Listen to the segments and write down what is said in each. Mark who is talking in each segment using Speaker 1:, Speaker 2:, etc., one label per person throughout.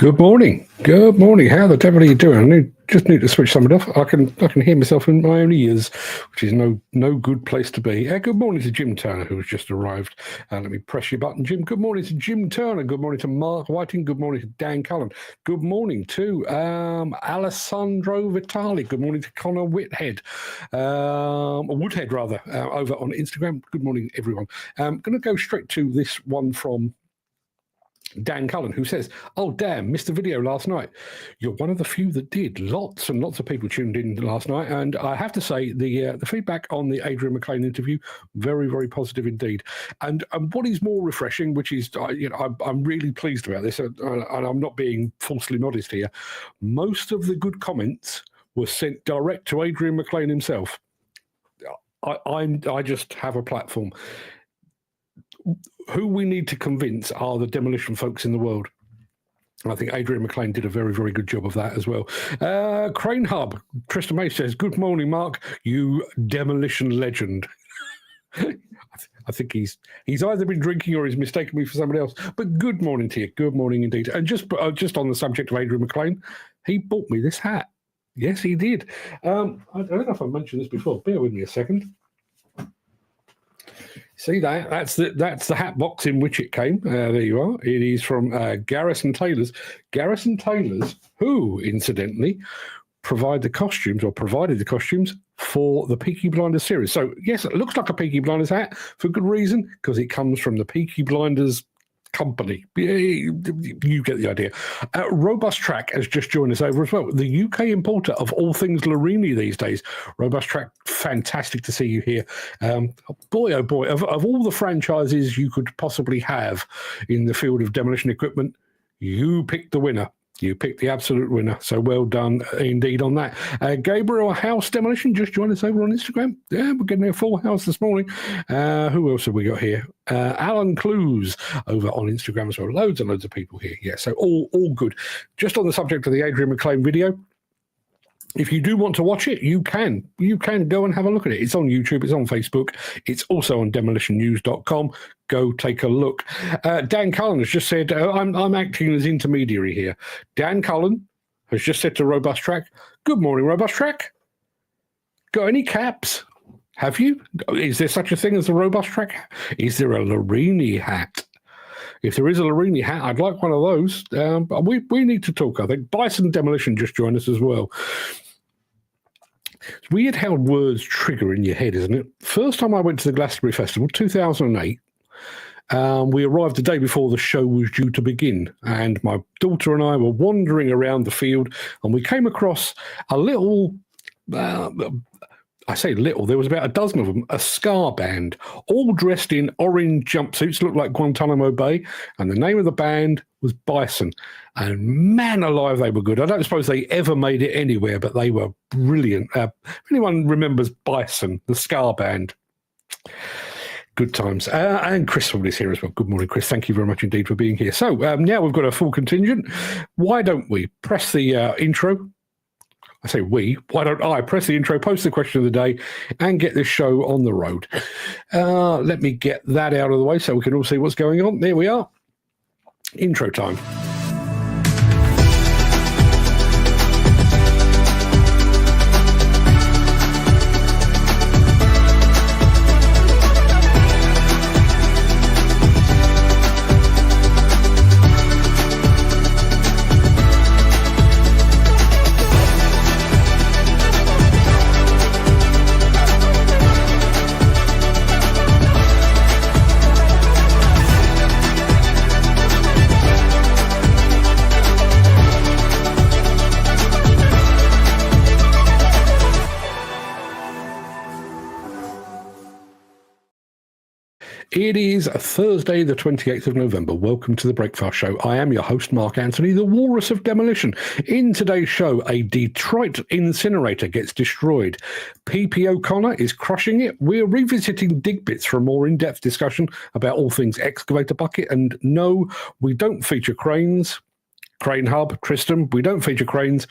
Speaker 1: Good morning. Good morning. How the devil are you doing? I just need to switch something off. I can hear myself in my own ears, which is no good place to be. Good morning to Jim Turner, who has just arrived. Let me press your button, Jim. Good morning to Jim Turner. Good morning to Mark Whiting. Good morning to Dan Cullen. Good morning to Alessandro Vitali. Good morning to Connor Woodhead, rather, over on Instagram. Good morning, everyone. I'm going to go straight to this one from Dan Cullen, who says, "Oh, damn, missed the video last night. You're one of the few that did. Lots and lots of people tuned in last night. And I have to say, the feedback on the Adrian McLean interview, very, very positive indeed. And what is more refreshing, which is, I'm really pleased about this, and I'm not being falsely modest here, most of the good comments were sent direct to Adrian McLean himself. I just have a platform. Who we need to convince are the demolition folks in the world. I think Adrian McLean did a very, very good job of that as well. Crane Hub, Tristan May says, "Good morning, Mark, you demolition legend." I think he's either been drinking or he's mistaken me for somebody else. But good morning to you. Good morning indeed. And just on the subject of Adrian McLean, he bought me this hat. Yes, he did. I don't know if I mentioned this before. Bear with me a second. See that? That's the hat box in which it came. There you are. It is from Garrison Tailors. Garrison Tailors, who, incidentally, provided the costumes for the Peaky Blinders series. So, yes, it looks like a Peaky Blinders hat for good reason, because it comes from the Peaky Blinders company. You get the idea. Robust Track has just joined us over as well. The UK importer of all things Larini these days. Robust Track, fantastic to see you here. Boy, oh boy, of all the franchises you could possibly have in the field of demolition equipment, you picked the winner. You picked the absolute winner. So well done indeed on that. Gabriel House Demolition just joined us over on Instagram. Yeah, we're getting a full house this morning. Who else have we got here? Alan Clues over on Instagram as well. Loads and loads of people here. Yeah, so all good. Just on the subject of the Adrian McLean video, if you do want to watch it, you can go and have a look at it. It's on YouTube, it's on Facebook, it's also on demolitionnews.com. Go take a look. Dan Cullen has just said, I'm acting as intermediary here. Dan Cullen has just said to Robust Track, "Good morning, Robust Track. Got any caps? Have you? Is there such a thing as a Robust Track? Is there a Larini hat? If there is a Larini hat, I'd like one of those. But we need to talk, I think." Bison Demolition just joined us as well. It's weird how words trigger in your head, isn't it? First time I went to the Glastonbury Festival, 2008, we arrived the day before the show was due to begin, and my daughter and I were wandering around the field, and we came across a little... I say little, there was about a dozen of them, a ska band, all dressed in orange jumpsuits, looked like Guantanamo Bay, and the name of the band was Bison. And man alive, they were good. I don't suppose they ever made it anywhere, but they were brilliant. If anyone remembers Bison, the ska band, good times. And Chris is here as well. Good morning, Chris. Thank you very much indeed for being here. So now we've got a full contingent. Why don't we press the intro? I say why don't I press the intro, post the question of the day, and get this show on the road? Let me get that out of the way so we can all see what's going on. There we are. Intro time. It is Thursday, the 28th of November. Welcome to the Breakfast Show. I am your host, Mark Anthony, the Walrus of Demolition. In today's show, a Detroit incinerator gets destroyed. PP O'Connor is crushing it. We're revisiting DigBits for a more in-depth discussion about all things excavator bucket. And no, we don't feature cranes. Crane Hub, Tristan, we don't feature cranes,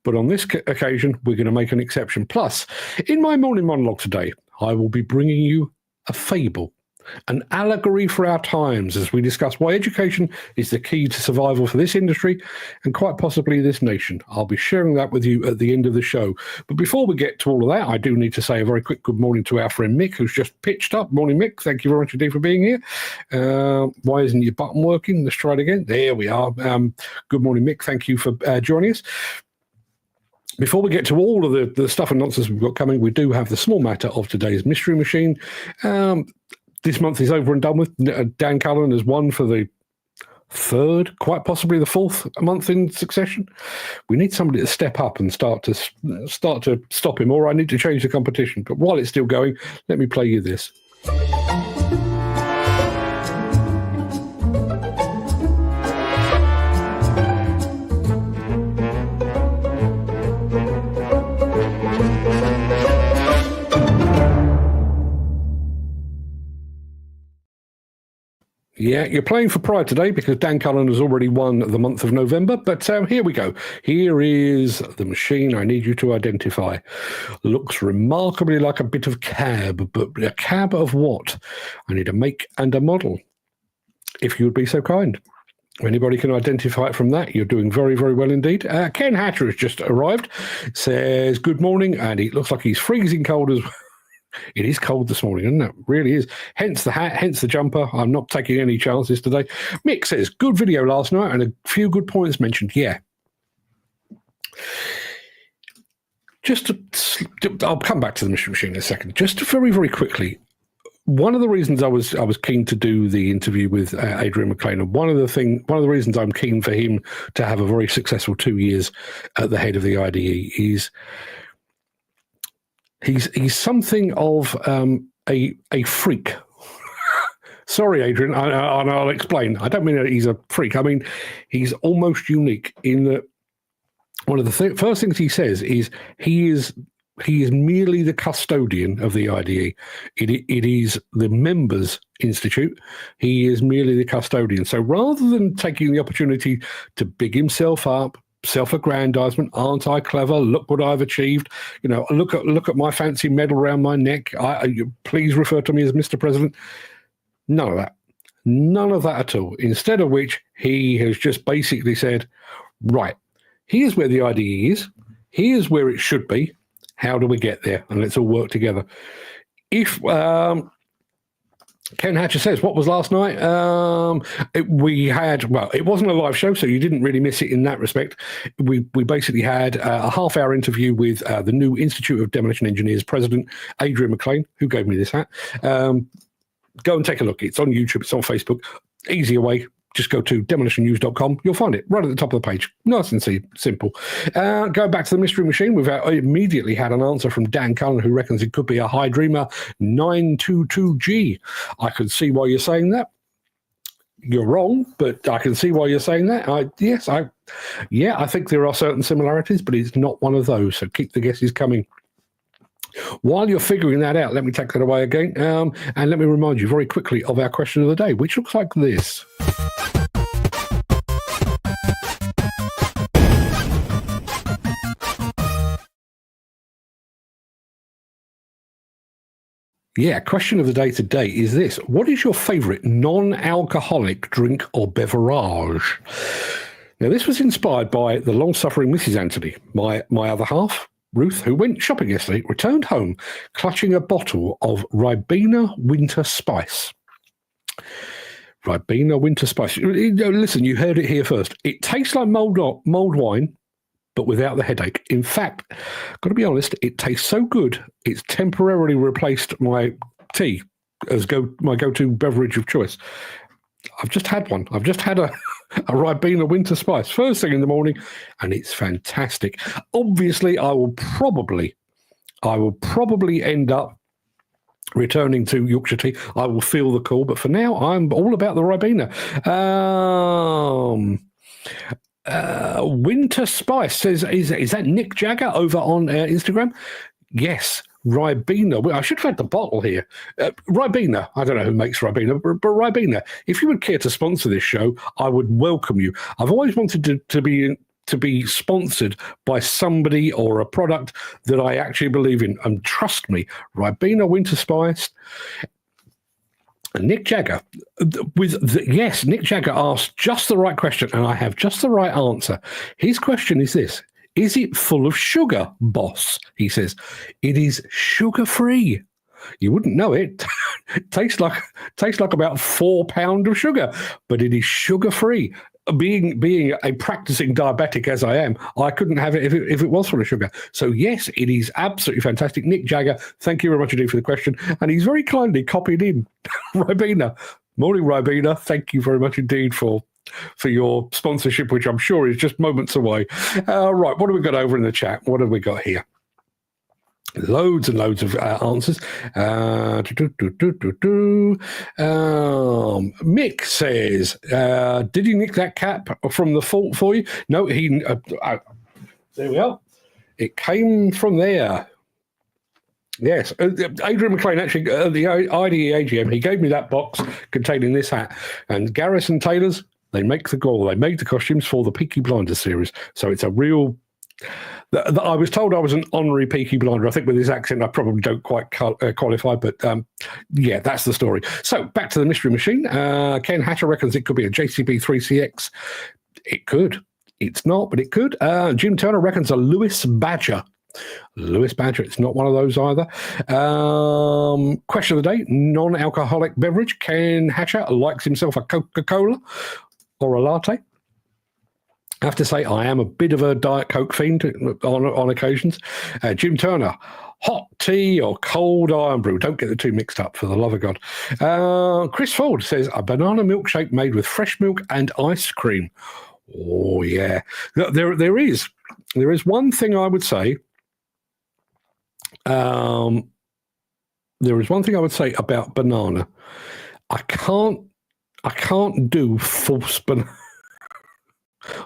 Speaker 1: but on this occasion, we're going to make an exception. Plus, in my morning monologue today, I will be bringing you a fable. an allegory for our times as we discuss why education is the key to survival for this industry and quite possibly this nation. I'll be sharing that with you at the end of the show. But before we get to all of that, I do need to say a very quick good morning to our friend Mick, who's just pitched up. Morning, Mick. Thank you very much indeed for being here. Why isn't your button working? Let's try it again. There we are. Good morning, Mick. Thank you for joining us. Before we get to all of the stuff and nonsense we've got coming, we do have the small matter of today's Mystery Machine. This month is over and done with. Dan Cullen has won for the third, quite possibly the fourth month in succession. We need somebody to step up and start to stop him, or I need to change the competition. But while it's still going, let me play you this. Yeah, you're playing for pride today because Dan Cullen has already won the month of November. But here we go. Here is the machine I need you to identify. Looks remarkably like a bit of cab, but a cab of what? I need a make and a model, if you would be so kind. Anybody can identify it from that. You're doing very, very well indeed. Ken Hatcher has just arrived. Says, good morning, and it looks like he's freezing cold as well. It is cold this morning, isn't it? It really is. Hence the hat, hence the jumper. I'm not taking any chances today. Mick says, good video last night and a few good points mentioned. Yeah. I'll come back to the Mystery Machine in a second. Just very, very quickly, one of the reasons I was keen to do the interview with Adrian McLean, and one of the reasons I'm keen for him to have a very successful 2 years at the head of the IDE is he's something of a freak. Sorry, Adrian, and I'll explain. I don't mean that he's a freak. I mean, he's almost unique in that one of the first things he says is he is merely the custodian of the IDE. It is the members' institute. He is merely the custodian. So rather than taking the opportunity to big himself up, self-aggrandizement, aren't I clever? Look what I've achieved. You know, look at my fancy medal around my neck. Please refer to me as Mr. President. None of that. None of that at all. Instead of which, he has just basically said, right, here's where the IDE is. Here's where it should be. How do we get there? And let's all work together. If Ken Hatcher says, what was last night? It wasn't a live show, so you didn't really miss it in that respect. We basically had a half-hour interview with the new Institute of Demolition Engineers president, Adrian McLean, who gave me this hat. Go and take a look. It's on YouTube. It's on Facebook. Easier way. Just go to demolitionnews.com. You'll find it right at the top of the page. Nice and simple. Go back to the Mystery Machine. We've immediately had an answer from Dan Cullen, who reckons it could be a High Dreamer 922G. I can see why you're saying that. You're wrong, but I can see why you're saying that. I think there are certain similarities, but it's not one of those. So keep the guesses coming. While you're figuring that out, let me take that away again. And let me remind you very quickly of our question of the day, which looks like this. Yeah, question of the day today is this. What is your favorite non-alcoholic drink or beverage? Now, this was inspired by the long-suffering Mrs. Anthony, my other half, Ruth, who went shopping yesterday, returned home clutching a bottle of Ribena Winter Spice. Ribena Winter Spice. Listen, you heard it here first. It tastes like mulled wine, but without the headache. In fact, got to be honest, it tastes so good, it's temporarily replaced my tea as my go-to beverage of choice. I've just had one. I've just had a Ribena Winter Spice first thing in the morning, and it's fantastic. Obviously, I will probably end up returning to Yorkshire tea. I will feel the call, but for now, I'm all about the Ribena. Winter Spice says, is that Nick Jagger over on Instagram? Yes, Ribena. I should have had the bottle here. Ribena. I don't know who makes Ribena, but Ribena. If you would care to sponsor this show, I would welcome you. I've always wanted to be sponsored by somebody or a product that I actually believe in. And trust me, Ribena Winter Spice. Nick Jagger, yes, Nick Jagger asked just the right question, and I have just the right answer. His question is this: is it full of sugar, boss? He says, it is sugar-free. You wouldn't know it. It tastes like about 4 pounds of sugar, but it is sugar-free. Being a practicing diabetic as I am, I couldn't have it if it was full of sugar. So yes, it is absolutely fantastic. Nick Jagger, thank you very much indeed for the question. And he's very kindly copied in Ribena. Morning, Ribena. Thank you very much indeed for your sponsorship, which I'm sure is just moments away. Right, what have we got over in the chat? What have we got here? Loads and loads of answers. Mick says, did he nick that cap from the fault for you? No, he... there we are. It came from there. Yes. Adrian McLean, actually, the IDE AGM, he gave me that box containing this hat. And Garrison Taylors, they make the costumes for the Peaky Blinders series. So it's a real... I was told I was an honorary Peaky Blinder. I think with this accent, I probably don't quite qualify, but yeah, that's the story. So back to the mystery machine. Ken Hatcher reckons it could be a JCB 3CX. It could. It's not, but it could. Jim Turner reckons a Lewis Badger. Lewis Badger, it's not one of those either. Question of the day, non-alcoholic beverage. Ken Hatcher likes himself a Coca-Cola or a latte. I have to say, I am a bit of a Diet Coke fiend on occasions. Jim Turner, hot tea or cold iron brew. Don't get the two mixed up, for the love of God. Chris Ford says, a banana milkshake made with fresh milk and ice cream. Oh, yeah. There is one thing I would say. There is one thing I would say about banana. I can't do false banana.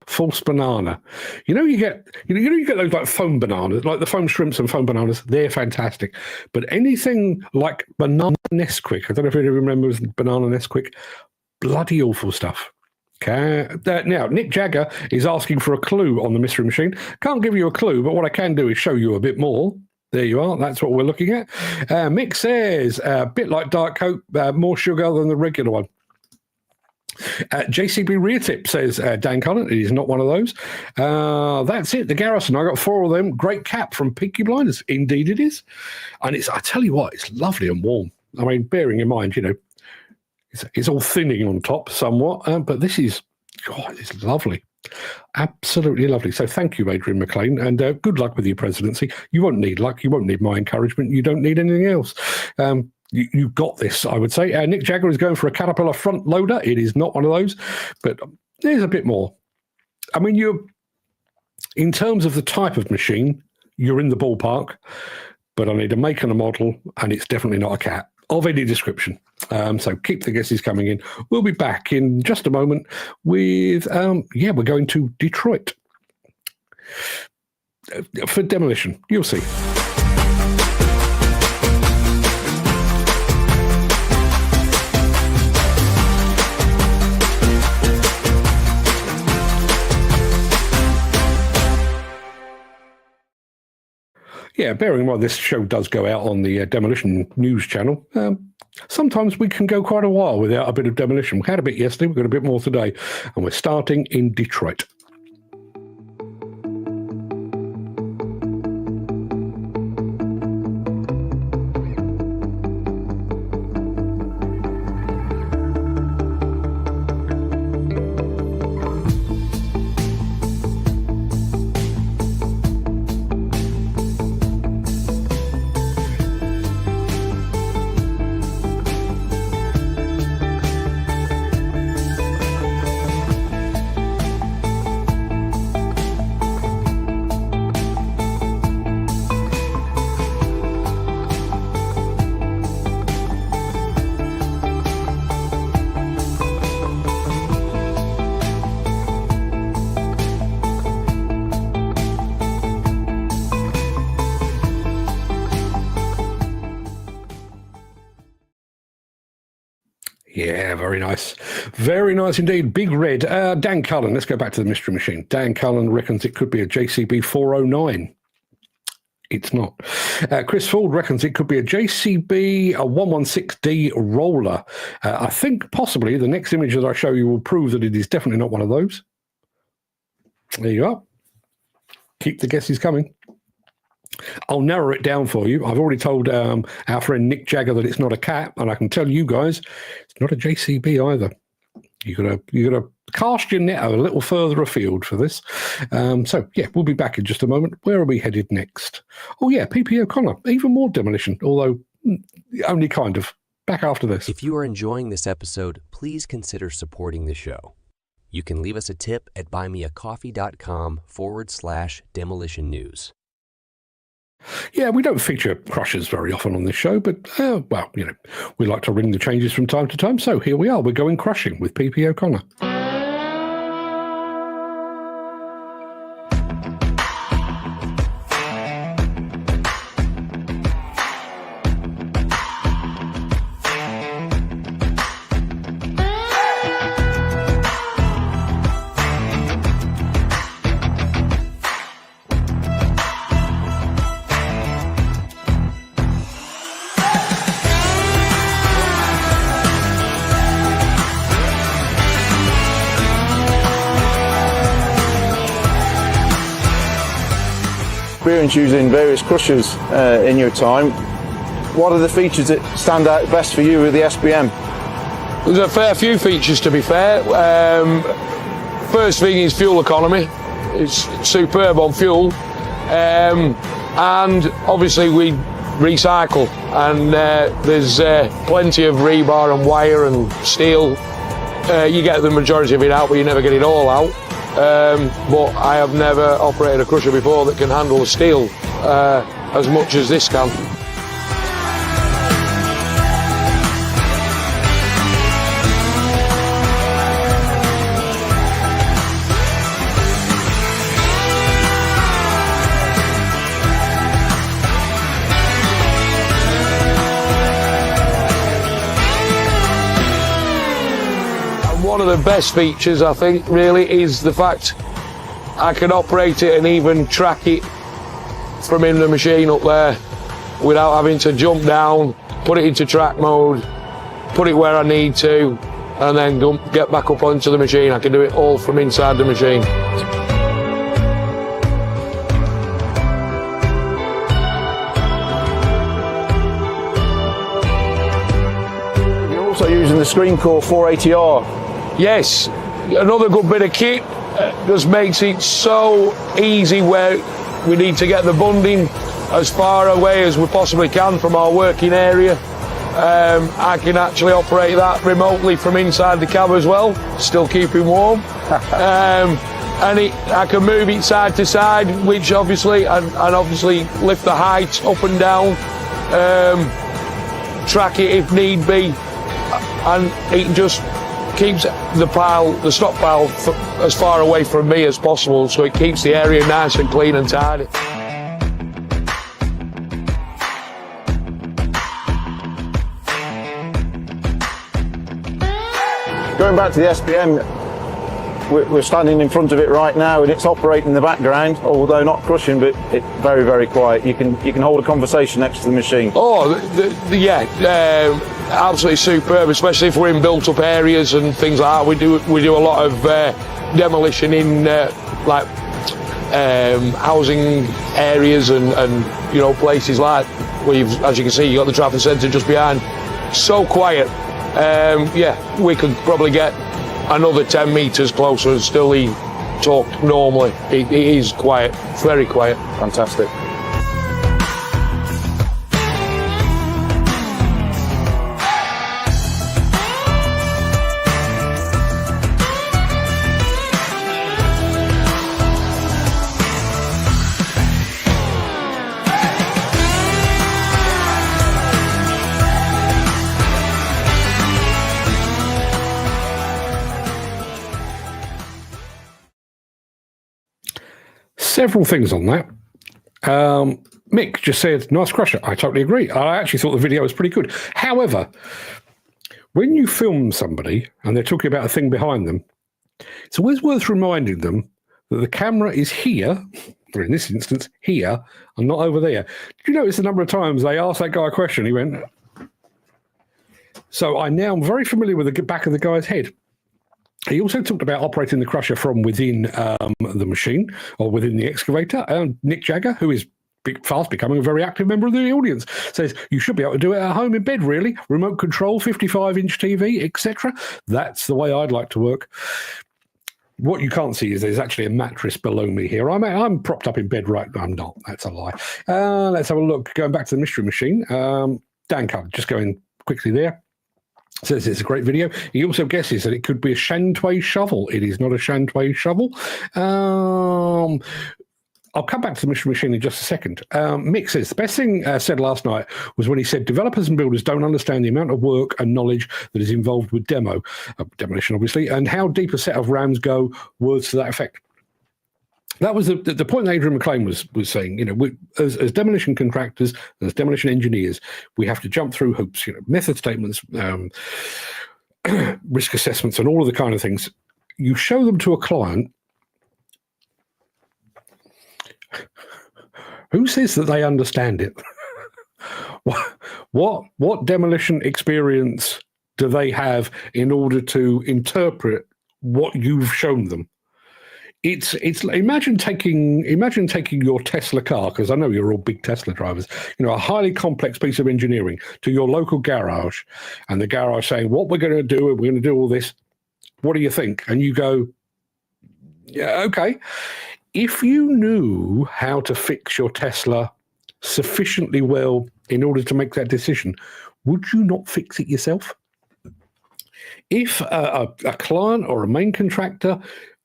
Speaker 1: False banana. You get those like foam bananas, like the foam shrimps and foam bananas. They're fantastic. But anything like banana Nesquik, I don't know if anyone remembers banana Nesquik. Bloody awful stuff. Okay. Now, Nick Jagger is asking for a clue on the mystery machine. Can't give you a clue, but what I can do is show you a bit more. There you are. That's what we're looking at. Mick says, a bit like Diet Coke, more sugar than the regular one. JCB Rear Tip says, Dan Cullen, it is not one of those. That's it, the Garrison. I got 4 of them. Great cap from Peaky Blinders. Indeed it is. And I tell you what, it's lovely and warm. I mean, bearing in mind, it's all thinning on top somewhat, but this is, God, it's lovely. Absolutely lovely. So thank you, Adrian McLean, and good luck with your presidency. You won't need luck. You won't need my encouragement. You don't need anything else. You got this, I would say. Nick Jagger is going for a Caterpillar front loader. It is not one of those, but there's a bit more. I mean, in terms of the type of machine, you're in the ballpark, but I need a make and a model, and it's definitely not a cat of any description. So keep the guesses coming in. We'll be back in just a moment with, we're going to Detroit for Demolition. You'll see. Yeah, bearing in mind this show does go out on the Demolition News channel, sometimes we can go quite a while without a bit of Demolition. We had a bit yesterday, we've got a bit more today, and we're starting in Detroit. Yeah, very nice. Very nice indeed. Big red. Dan Cullen, let's go back to the mystery machine. Dan Cullen reckons it could be a JCB 409. It's not. Chris Ford reckons it could be a JCB, a 116D roller. I think possibly the next image that I show you will prove that it is definitely not one of those. There you are. Keep the guesses coming. I'll narrow it down for you. I've already told our friend Nick Jagger that it's not a cat, and I can tell you guys it's not a JCB either. You gotta cast your net a little further afield for this. So yeah, we'll be back in just a moment. Where are we headed next? Oh yeah, PP O'Connor, even more demolition, although only kind of. Back after this.
Speaker 2: If you are enjoying this episode, please consider supporting the show. You can leave us a tip at buymeacoffee.com/demolition news.
Speaker 1: Yeah, we don't feature crushers very often on this show, but, well, you know, we like to ring the changes from time to time. So here we are. We're going crushing with PP O'Connor.
Speaker 3: Experience using various crushers in your time. What are the features that stand out best for you with the SBM?
Speaker 4: There's a fair few features, to be fair. First thing is fuel economy. It's superb on fuel, and obviously we recycle, and there's plenty of rebar and wire and steel. You get the majority of it out, but you never get it all out. But I have never operated a crusher before that can handle the steel as much as this can. One of the best features, I think, really is the fact I can operate it and even track it from in the machine up there without having to jump down, put it into track mode, put it where I need to, and then get back up onto the machine. I can do it all from inside the machine.
Speaker 3: You're also using the Screen Core 480R.
Speaker 4: Yes, another good bit of kit. Just makes it so easy where we need to get the bunding as far away as we possibly can from our working area. I can actually operate that remotely from inside the cab as well, still keeping warm. And I can move it side to side, which obviously, and obviously lift the height up and down, track it if need be, and it just keeps the stockpile as far away from me as possible, so it keeps the area nice and clean and tidy.
Speaker 3: Going back to the SBM, we're standing in front of it right now, and it's operating in the background, although not crushing, but it's very, very quiet. You can hold a conversation next to the machine.
Speaker 4: Oh, yeah, absolutely superb, especially if we're in built-up areas and things like that. We do a lot of demolition in housing areas and you know, places like where as you can see, you got the traffic centre just behind. So quiet. Yeah, we could probably get another 10 metres closer and still talk normally. It is quiet, very quiet.
Speaker 3: Fantastic.
Speaker 1: Several things on that. Mick just said, nice crusher. I totally agree. I actually thought the video was pretty good. However, when you film somebody and they're talking about a thing behind them, it's always worth reminding them that the camera is here, or in this instance, here, and not over there. Did you notice the number of times they asked that guy a question? He went... So I now am very familiar with the back of the guy's head. He also talked about operating the crusher from within the machine or within the excavator. Nick Jagger, who is fast becoming a very active member of the audience, says you should be able to do it at home in bed, really. Remote control, 55-inch TV, etc. That's the way I'd like to work. What you can't see is there's actually a mattress below me here. I'm propped up in bed right now. I'm not. That's a lie. Let's have a look. Going back to the mystery machine. Dan Cull, just going quickly there. Says it's a great video. He also guesses that it could be a Shantway shovel. It is not a Shantway shovel. I'll come back to the mystery machine in just a second. Mick says, the best thing said last night was when he said developers and builders don't understand the amount of work and knowledge that is involved with demolition, obviously, and how deep a set of rams go, words to that effect. That was the point that Adrian McLean was saying. You know, as demolition contractors, as demolition engineers, we have to jump through hoops. You know, method statements, risk assessments, and all of the kind of things. You show them to a client. Who says that they understand it? What demolition experience do they have in order to interpret what you've shown them? It's imagine taking your Tesla car, because I know you're all big Tesla drivers, you know, a highly complex piece of engineering to your local garage, and the garage saying, what we're going to do, we're going to do all this. What do you think? And you go, yeah, okay. If you knew how to fix your Tesla sufficiently well in order to make that decision, would you not fix it yourself? If a client or a main contractor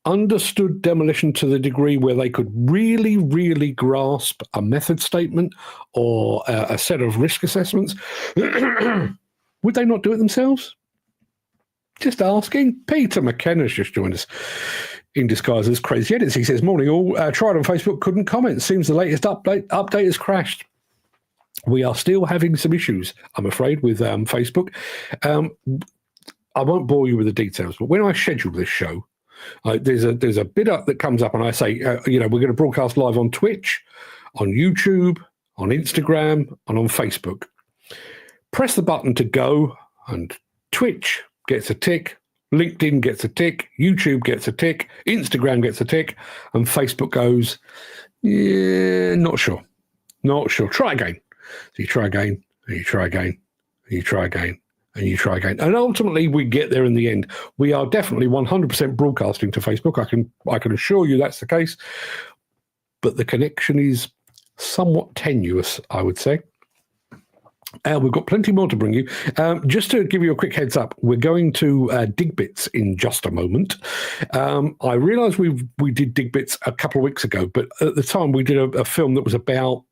Speaker 1: understood demolition to the degree where they could really, really grasp a method statement or a set of risk assessments, would they not do it themselves? Just asking. Peter McKenna's just joined us in disguise as Crazy Edits. He says, morning all, tried on Facebook, couldn't comment. Seems the latest update has crashed. We are still having some issues, I'm afraid, with Facebook. I won't bore you with the details, but when I schedule this show, there's a bit up that comes up and I say, you know, we're going to broadcast live on Twitch, on YouTube, on Instagram, and on Facebook. Press the button to go, and Twitch gets a tick, LinkedIn gets a tick, YouTube gets a tick, Instagram gets a tick, and Facebook goes, yeah, not sure. Try again. So you try again, and you try again, and you try again, and you try again. And ultimately, we get there in the end. We are definitely 100% broadcasting to Facebook. I can assure you that's the case. But the connection is somewhat tenuous, I would say. We've got plenty more to bring you. Just to give you a quick heads up, we're going to DigBits in just a moment. I realise we did DigBits a couple of weeks ago, but at the time we did a film that was about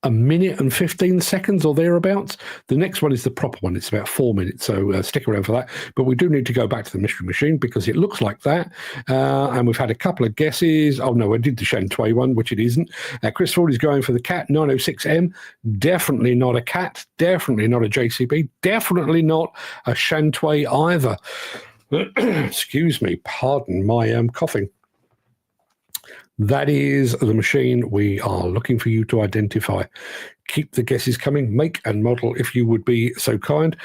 Speaker 1: a minute and 15 seconds or thereabouts. The next one is the proper one. It's about 4 minutes, so stick around for that. But we do need to go back to the mystery machine because it looks like that. And we've had a couple of guesses. Oh, no, I did the Shantway one, which it isn't. Chris Ford is going for the Cat 906M. Definitely not a Cat. Definitely not a JCB. Definitely not a Shantway either. Excuse me. Pardon my coughing. That is the machine we are looking for you to identify. Keep the guesses coming. Make and model, if you would be so kind.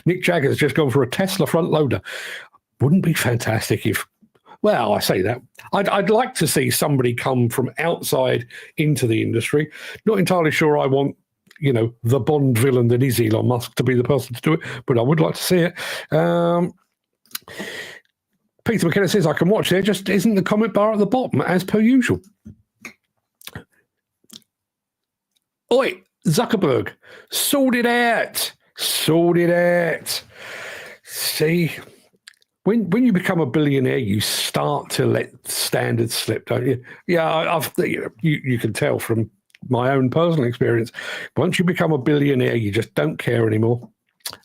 Speaker 1: Nick Jagger's just gone for a Tesla front loader. Wouldn't be fantastic if, well, I say that. I'd like to see somebody come from outside into the industry. Not entirely sure I want, you know, the Bond villain that is Elon Musk to be the person to do it, but I would like to see it. Peter McKenna says, I can watch there, just isn't the comment bar at the bottom, as per usual. Oi, Zuckerberg, sort it out. See, when you become a billionaire, you start to let standards slip, don't you? Yeah, you can tell from my own personal experience. Once you become a billionaire, you just don't care anymore.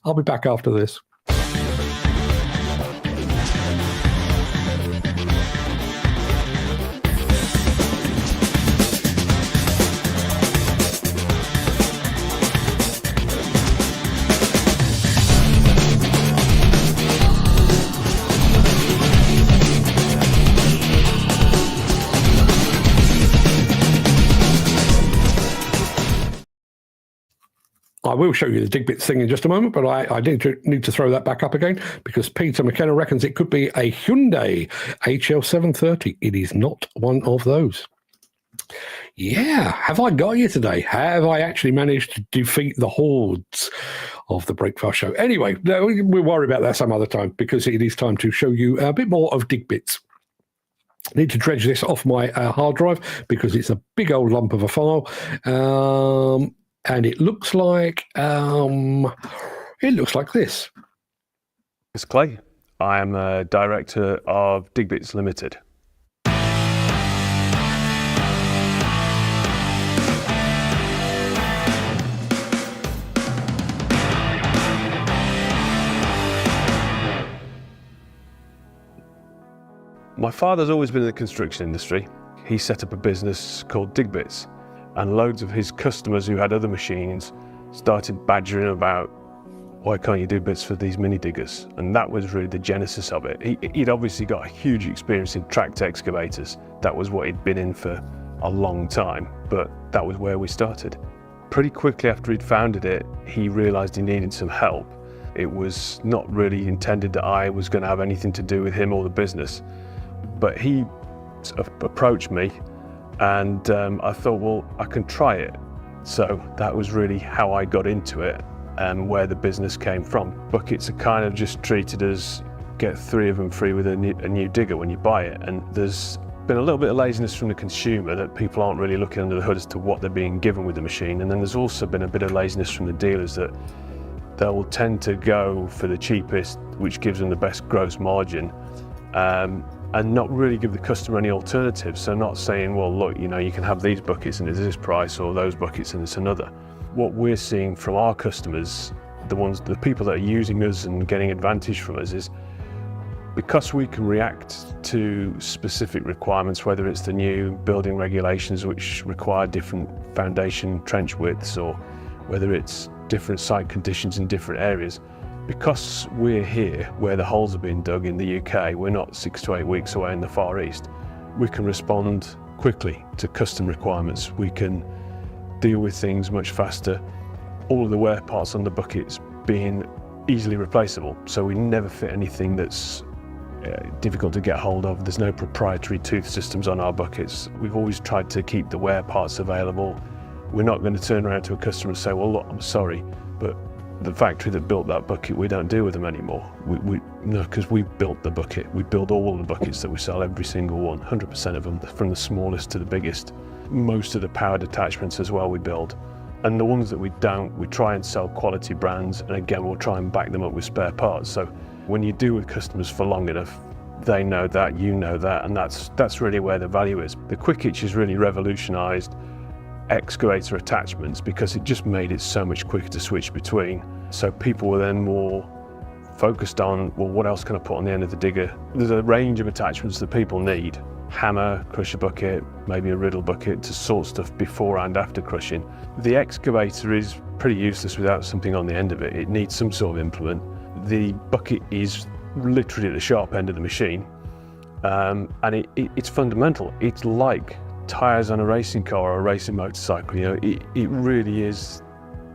Speaker 1: I'll be back after this. I will show you the DigBits thing in just a moment, but I need to throw that back up again because Peter McKenna reckons it could be a Hyundai HL730. It is not one of those. Yeah, have I got you today? Have I actually managed to defeat the hordes of the Breakfast Show? Anyway, we'll worry about that some other time because it is time to show you a bit more of DigBits. I need to dredge this off my hard drive because it's a big old lump of a file, and it looks like this.
Speaker 5: It's Clay. I am a director of DigBits Limited. My father's always been in the construction industry. He set up a business called DigBits, and loads of his customers who had other machines started badgering about, why can't you do bits for these mini diggers? And that was really the genesis of it. He'd obviously got a huge experience in tracked excavators. That was what he'd been in for a long time, but that was where we started. Pretty quickly after he'd founded it, he realized he needed some help. It was not really intended that I was going to have anything to do with him or the business. But he approached me and I thought, well, I can try it. So that was really how I got into it and where the business came from. Buckets are kind of just treated as get 3 of them free with a new digger when you buy it. And there's been a little bit of laziness from the consumer that people aren't really looking under the hood as to what they're being given with the machine. And then there's also been a bit of laziness from the dealers that they'll tend to go for the cheapest, which gives them the best gross margin. And not really give the customer any alternatives. So not saying, well, look, you know, you can have these buckets and it's this price, or those buckets and it's another. What we're seeing from our customers, the people that are using us and getting advantage from us, is because we can react to specific requirements, whether it's the new building regulations which require different foundation trench widths, or whether it's different site conditions in different areas. Because we're here where the holes are being dug in the UK, we're not 6 to 8 weeks away in the Far East, we can respond quickly to custom requirements. We can deal with things much faster. All of the wear parts on the buckets being easily replaceable, so we never fit anything that's difficult to get hold of. There's no proprietary tooth systems on our buckets. We've always tried to keep the wear parts available. We're not going to turn around to a customer and say, well, look, I'm sorry, but the factory that built that bucket, we don't deal with them anymore. No, because we built the bucket. We build all the buckets that we sell, every single one, 100% of them, from the smallest to the biggest. Most of the powered attachments as well we build. And the ones that we don't, we try and sell quality brands, and again, we'll try and back them up with spare parts. So when you deal with customers for long enough, they know that, you know that, and that's really where the value is. The Quick Hitch has really revolutionized excavator attachments because it just made it so much quicker to switch between. So people were then more focused on, well, what else can I put on the end of the digger? There's a range of attachments that people need. Hammer, crusher bucket, maybe a riddle bucket to sort stuff before and after crushing. The excavator is pretty useless without something on the end of it. It needs some sort of implement. The bucket is literally at the sharp end of the machine, and it's fundamental. It's like tires on a racing car or a racing motorcycle. You know, it really is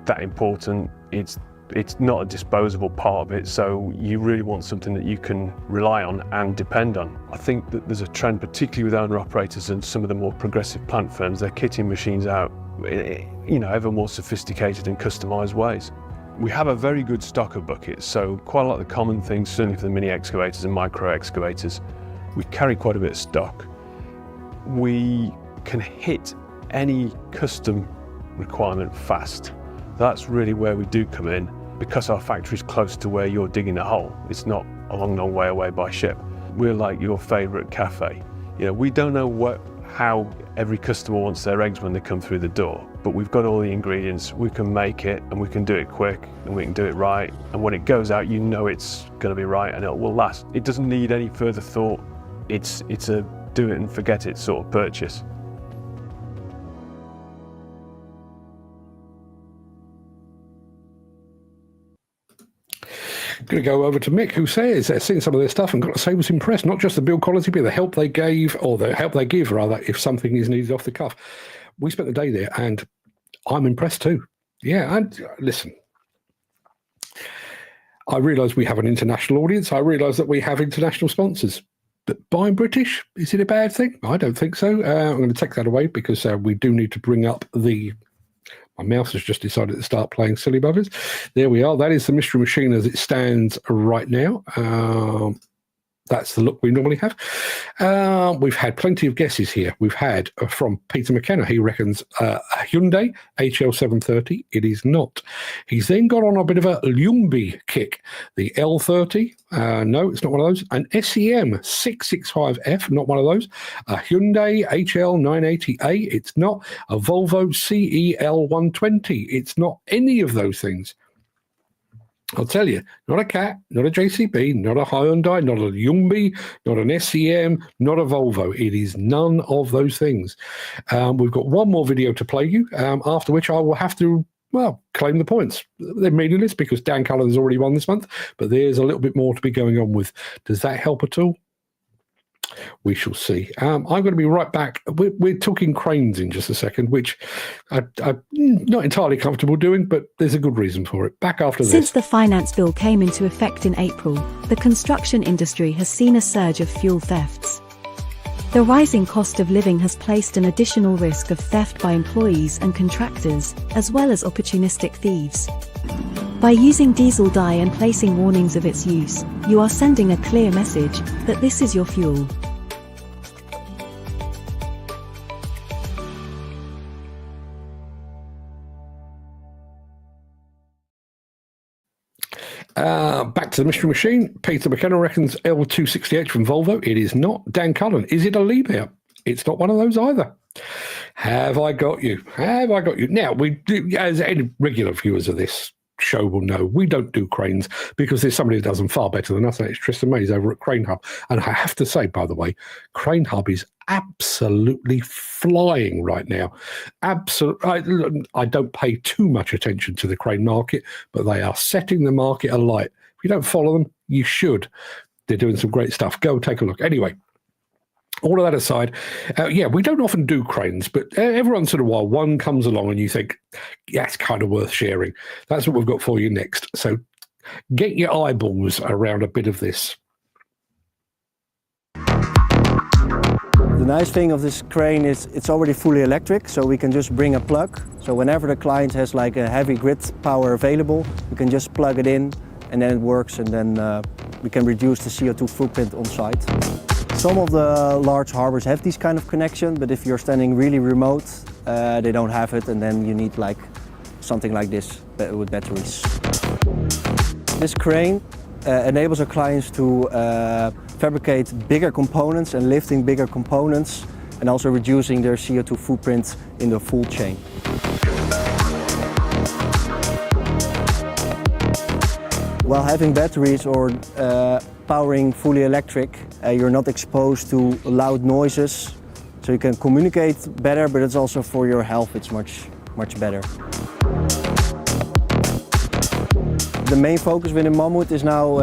Speaker 5: that important. It's not a disposable part of it, so you really want something that you can rely on and depend on. I think that there's a trend, particularly with owner-operators and some of the more progressive plant firms, they're kitting machines out, you know, ever more sophisticated and customized ways. We have a very good stock of buckets, so quite a lot of the common things, certainly for the mini excavators and micro excavators, we carry quite a bit of stock. We can hit any custom requirement fast. That's really where we do come in, because our factory is close to where you're digging the hole. It's not a long way away by ship. We're like your favorite cafe. You know, we don't know how every customer wants their eggs when they come through the door, but we've got all the ingredients. We can make it, and we can do it quick, and we can do it right. And when it goes out, you know it's going to be right, and it will last. It doesn't need any further thought. It's a do it and forget it sort of purchase.
Speaker 1: I'm going to go over to Mick, who says they've seen some of their stuff and got to say was impressed, not just the build quality, but the help they gave, or the help they give, rather, if something is needed off the cuff. We spent the day there, and I'm impressed too. Yeah, and listen, I realise we have an international audience. I realise that we have international sponsors. But buying British, is it a bad thing? I don't think so. I'm going to take that away because we do need to bring up the... My mouse has just decided to start playing silly buggers. There we are. That is the Mystery Machine as it stands right now. That's the look we normally have. We've had plenty of guesses here. We've had from Peter McKenna. He reckons a Hyundai HL730. It is not. He's then got on a bit of a Lyumbi kick. The L30. No, it's not one of those. An SEM 665F. Not one of those. A Hyundai HL980A. It's not. A Volvo CEL120. It's not any of those things. I'll tell you, not a Cat, not a JCB, not a Hyundai, not a Lyumbi, not an SEM, not a Volvo. It is none of those things. We've got one more video to play you, after which I will have to, well, claim the points. They're meaningless because Dan Cullen has already won this month, but there's a little bit more to be going on with. Does that help at all? We shall see. I'm going to be right back. We're talking cranes in just a second, which I'm not entirely comfortable doing, but there's a good reason for it. Back after this.
Speaker 6: Since the finance bill came into effect in April, the construction industry has seen a surge of fuel thefts. The rising cost of living has placed an additional risk of theft by employees and contractors, as well as opportunistic thieves. By using diesel dye and placing warnings of its use, you are sending a clear message that this is your fuel.
Speaker 1: Back to the Mystery Machine. Peter McKenna reckons L260H from Volvo. It is not. Dan Cullen, is it a Liebherr? It's not one of those either. Have I got you? Have I got you? Now, we do, as any regular viewers of this show will know, we don't do cranes because there's somebody who does them far better than us, and it's Tristan Mays over at Crane Hub. And I have to say, by the way, Crane Hub is absolutely flying right now. Absolutely. I don't pay too much attention to the crane market, but they are setting the market alight. If you don't follow them, you should. They're doing some great stuff. Go take a look. Anyway, all of that aside, yeah, we don't often do cranes, but every once in a while, one comes along and you think, yeah, it's kind of worth sharing. That's what we've got for you next. So get your eyeballs around a bit of this.
Speaker 7: The nice thing of this crane is it's already fully electric, so we can just bring a plug. So whenever the client has like a heavy grid power available, we can just plug it in and then it works, and then we can reduce the CO2 footprint on site. Some of the large harbors have this kind of connection, but if you're standing really remote, they don't have it, and then you need like something like this with batteries. This crane enables our clients to fabricate bigger components and lifting bigger components, and also reducing their CO2 footprint in the full chain. While having batteries or powering fully electric, you're not exposed to loud noises, so you can communicate better, but it's also for your health, it's much better. The main focus within Mammoet is now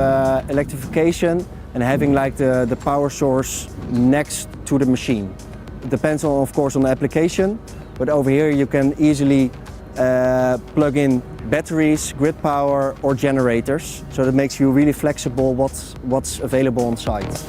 Speaker 7: electrification and having like the power source next to the machine. It depends on, of course, on the application, but over here you can easily plug in batteries, grid power or generators, so that makes you really flexible what's available on site.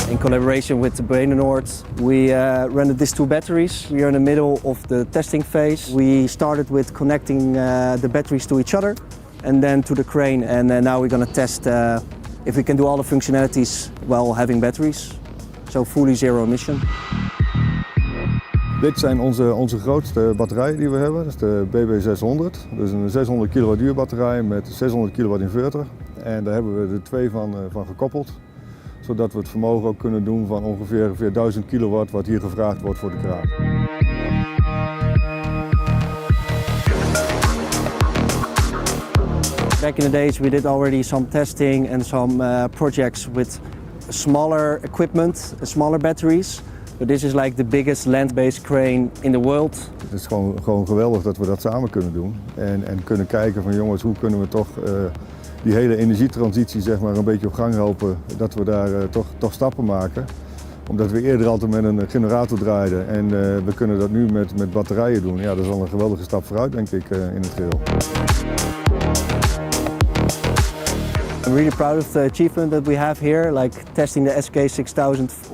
Speaker 7: In collaboration with the Nord, we rendered these two batteries. We are in the middle of the testing phase. We started with connecting the batteries to each other and then to the crane, and now we're going to test if we can do all the functionalities while having batteries. So fully zero emission.
Speaker 8: Dit zijn onze grootste batterijen die we hebben. Dat is de BB600. Dus een 600 kWh batterij met 600 kW inverter. En daar hebben we er twee van gekoppeld. Zodat we het vermogen ook kunnen doen van ongeveer 1000 kW wat hier gevraagd wordt voor de kraan.
Speaker 7: Back in the days we did already some testing and some projects with smaller equipment, smaller batteries. But this is like the biggest land-based crane in the world.
Speaker 8: Het is gewoon geweldig dat we dat samen kunnen doen. En kunnen kijken van jongens, hoe kunnen we toch die hele energietransitie zeg maar, een beetje op gang helpen, dat we daar toch stappen maken. Omdat we eerder altijd met een generator draaiden en we kunnen dat nu met batterijen doen. Ja, dat is al een geweldige stap vooruit, denk ik, in het geheel.
Speaker 7: I'm really proud of the achievement that we have here, like testing the SK6000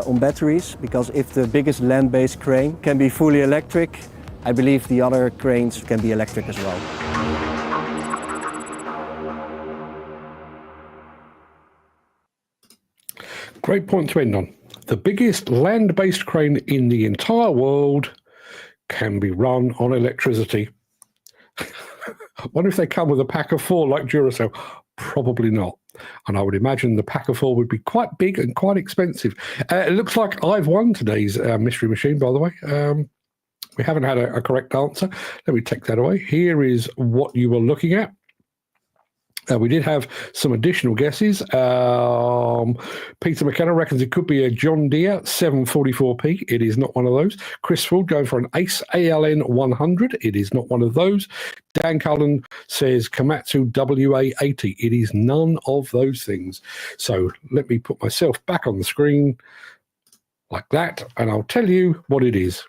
Speaker 7: on batteries, because if the biggest land-based crane can be fully electric, I believe the other cranes can be electric as well.
Speaker 1: Great point to end on. The biggest land-based crane in the entire world can be run on electricity. I wonder if they come with a pack of 4 like Duracell. Probably not. And I would imagine the pack of 4 would be quite big and quite expensive. It looks like I've won today's mystery machine, by the way. We haven't had a correct answer. Let me take that away. Here is what you were looking at. We did have some additional guesses. Peter McKenna reckons it could be a John Deere 744p. It is not one of those. Chris Ford going for an Ace ALN 100. It is not one of those. Dan Cullen says Komatsu WA80. It is none of those things. So let me put myself back on the screen like that, and I'll tell you what it is.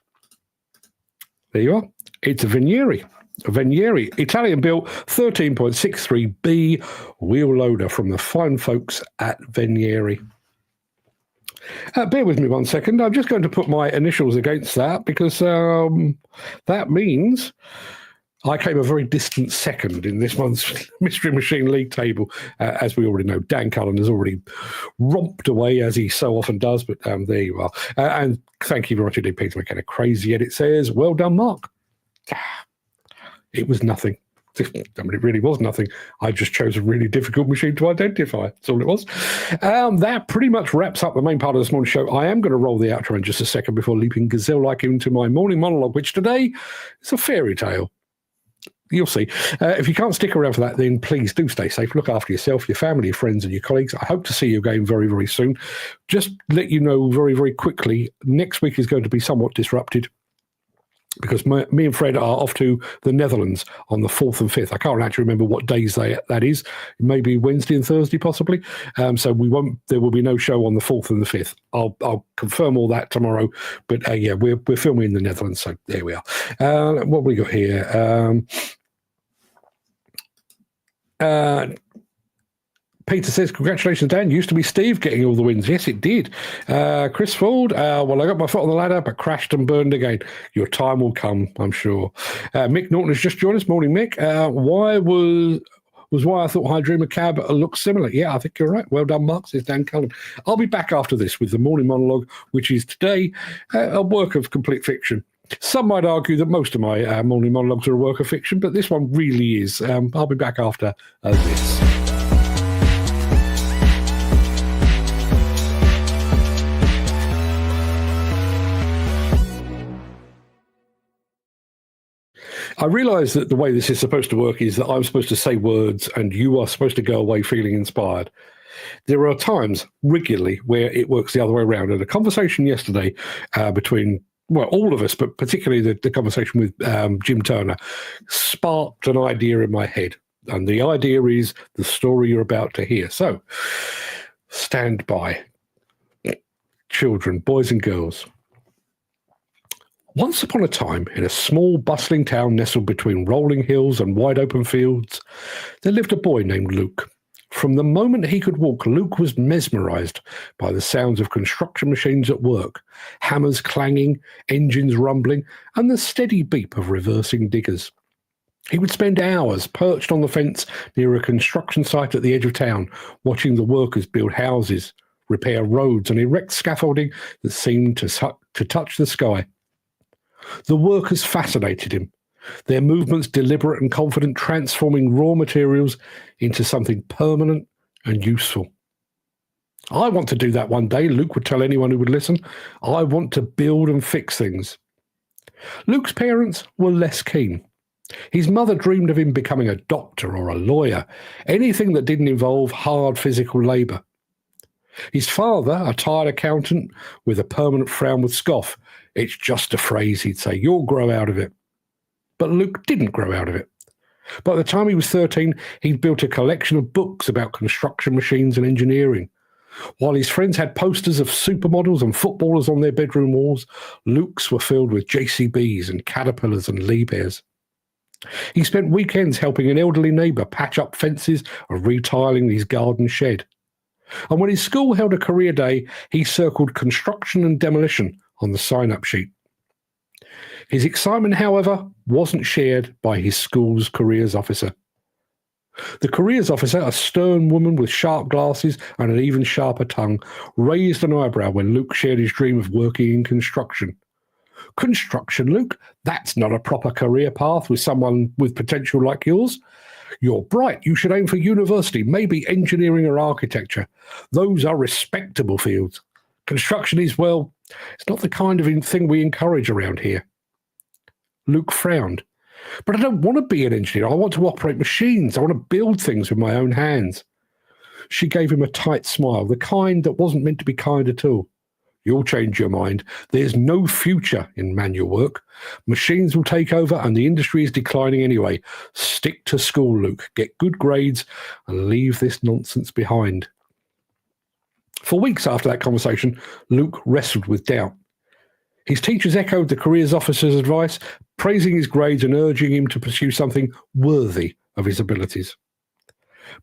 Speaker 1: There you are. It's a Venieri. Venieri, Italian-built 13.63B wheel loader from the fine folks at Venieri. Bear with me one second. I'm just going to put my initials against that because that means I came a very distant second in this month's Mystery Machine League table. As we already know, Dan Cullen has already romped away, as he so often does, but there you are. And thank you very much indeed, Peter McKenna. Crazy Edit says, well done, Mark. It was nothing. I mean, it really was nothing. I just chose a really difficult machine to identify. That's all it was. That pretty much wraps up the main part of this morning's show. I am going to roll the outro in just a second before leaping gazelle-like into my morning monologue, which today is a fairy tale. You'll see. If you can't stick around for that, then please do stay safe. Look after yourself, your family, your friends, and your colleagues. I hope to see you again very, very soon. Just let you know very, very quickly, next week is going to be somewhat disrupted, because me and Fred are off to the Netherlands on the 4th and 5th. I can't actually remember what days that is. Maybe Wednesday and Thursday, possibly. So there will be no show on the 4th and the 5th. I'll confirm all that tomorrow. But yeah, we're filming in the Netherlands, so there we are. What have we got here? Peter says, congratulations, Dan. Used to be Steve getting all the wins. Yes, it did. Chris Ford, well, I got my foot on the ladder, but crashed and burned again. Your time will come, I'm sure. Mick Norton has just joined us. Morning, Mick. Why I thought Hydrema Cab looks similar. Yeah, I think you're right. Well done, Mark, says Dan Cullen. I'll be back after this with the morning monologue, which is today a work of complete fiction. Some might argue that most of my morning monologues are a work of fiction, but this one really is. I'll be back after this. I realise that the way this is supposed to work is that I'm supposed to say words and you are supposed to go away feeling inspired. There are times regularly where it works the other way around. And a conversation yesterday between, well, all of us, but particularly the conversation with Jim Turner, sparked an idea in my head. And the idea is the story you're about to hear. So stand by. Children, boys and girls. Once upon a time, in a small, bustling town nestled between rolling hills and wide open fields, there lived a boy named Luke. From the moment he could walk, Luke was mesmerized by the sounds of construction machines at work, hammers clanging, engines rumbling, and the steady beep of reversing diggers. He would spend hours perched on the fence near a construction site at the edge of town, watching the workers build houses, repair roads, and erect scaffolding that seemed to touch the sky. The workers fascinated him, their movements deliberate and confident, transforming raw materials into something permanent and useful. I want to do that one day, Luke would tell anyone who would listen. I want to build and fix things. Luke's parents were less keen. His mother dreamed of him becoming a doctor or a lawyer, anything that didn't involve hard physical labour. His father, a tired accountant with a permanent frown, would scoff. It's just a phrase, he'd say. You'll grow out of it. But Luke didn't grow out of it. By the time he was 13, he'd built a collection of books about construction machines and engineering. While his friends had posters of supermodels and footballers on their bedroom walls, Luke's were filled with JCBs and Caterpillars and Liebherrs. He spent weekends helping an elderly neighbour patch up fences and retiling his garden shed. And when his school held a career day, he circled construction and demolition on the sign-up sheet. His excitement, however, wasn't shared by his school's careers officer. The careers officer, a stern woman with sharp glasses and an even sharper tongue, raised an eyebrow when Luke shared his dream of working in construction. Construction, Luke? That's not a proper career path with someone with potential like yours. You're bright. You should aim for university, maybe engineering or architecture. Those are respectable fields. Construction is, well, it's not the kind of thing we encourage around here. Luke frowned. But I don't want to be an engineer. I want to operate machines. I want to build things with my own hands. She gave him a tight smile, the kind that wasn't meant to be kind at all. You'll change your mind. There's no future in manual work. Machines will take over and the industry is declining anyway. Stick to school, Luke. Get good grades and leave this nonsense behind. For weeks after that conversation, Luke wrestled with doubt. His teachers echoed the careers officer's advice, praising his grades and urging him to pursue something worthy of his abilities.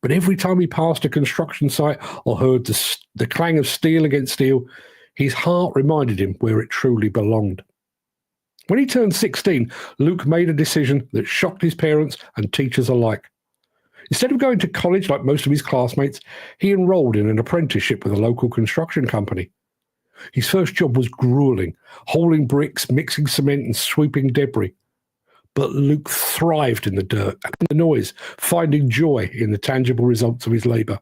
Speaker 1: But every time he passed a construction site or heard the clang of steel against steel, his heart reminded him where it truly belonged. When he turned 16, Luke made a decision that shocked his parents and teachers alike. Instead of going to college like most of his classmates, he enrolled in an apprenticeship with a local construction company. His first job was grueling, hauling bricks, mixing cement and sweeping debris. But Luke thrived in the dirt and the noise, finding joy in the tangible results of his labour.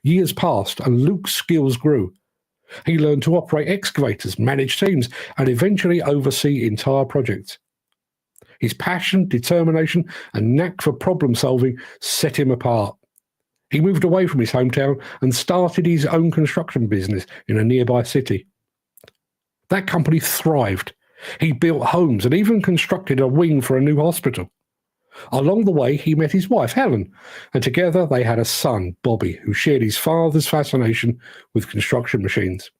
Speaker 1: Years passed and Luke's skills grew. He learned to operate excavators, manage teams, and eventually oversee entire projects. His passion, determination, and knack for problem solving set him apart. He moved away from his hometown and started his own construction business in a nearby city. That company thrived. He built homes and even constructed a wing for a new hospital. Along the way, he met his wife, Helen, and together they had a son, Bobby, who shared his father's fascination with construction machines.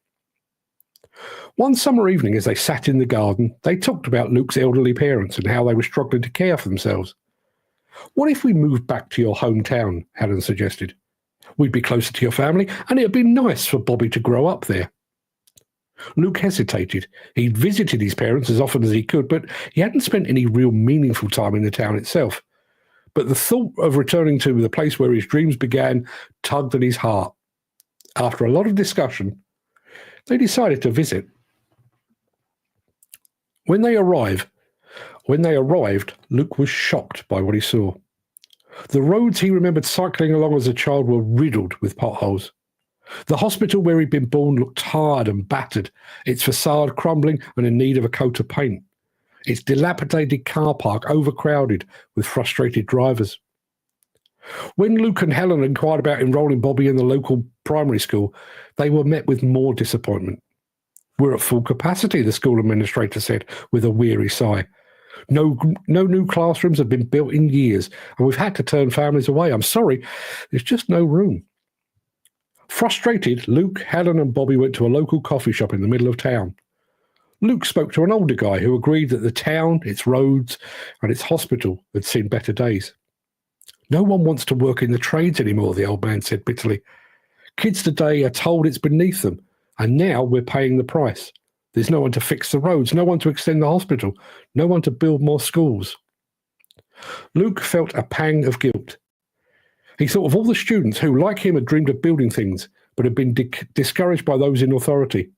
Speaker 1: One summer evening, as they sat in the garden, they talked about Luke's elderly parents and how they were struggling to care for themselves. What if we moved back to your hometown? Helen suggested. We'd be closer to your family, and it'd be nice for Bobby to grow up there. Luke hesitated. He'd visited his parents as often as he could, but he hadn't spent any real meaningful time in the town itself. But the thought of returning to the place where his dreams began tugged at his heart. After a lot of discussion, they decided to visit. When they arrived, Luke was shocked by what he saw. The roads he remembered cycling along as a child were riddled with potholes. The hospital where he'd been born looked tired and battered, its facade crumbling and in need of a coat of paint. Its dilapidated car park overcrowded with frustrated drivers. When Luke and Helen inquired about enrolling Bobby in the local primary school, they were met with more disappointment. We're at full capacity, the school administrator said with a weary sigh. No new classrooms have been built in years, and we've had to turn families away. I'm sorry, there's just no room. Frustrated, Luke, Helen and Bobby went to a local coffee shop in the middle of town. Luke spoke to an older guy who agreed that the town, its roads and its hospital had seen better days. No one wants to work in the trades anymore, the old man said bitterly. Kids today are told it's beneath them, and now we're paying the price. There's no one to fix the roads, no one to extend the hospital, no one to build more schools. Luke felt a pang of guilt. He thought of all the students who, like him, had dreamed of building things, but had been discouraged by those in authority.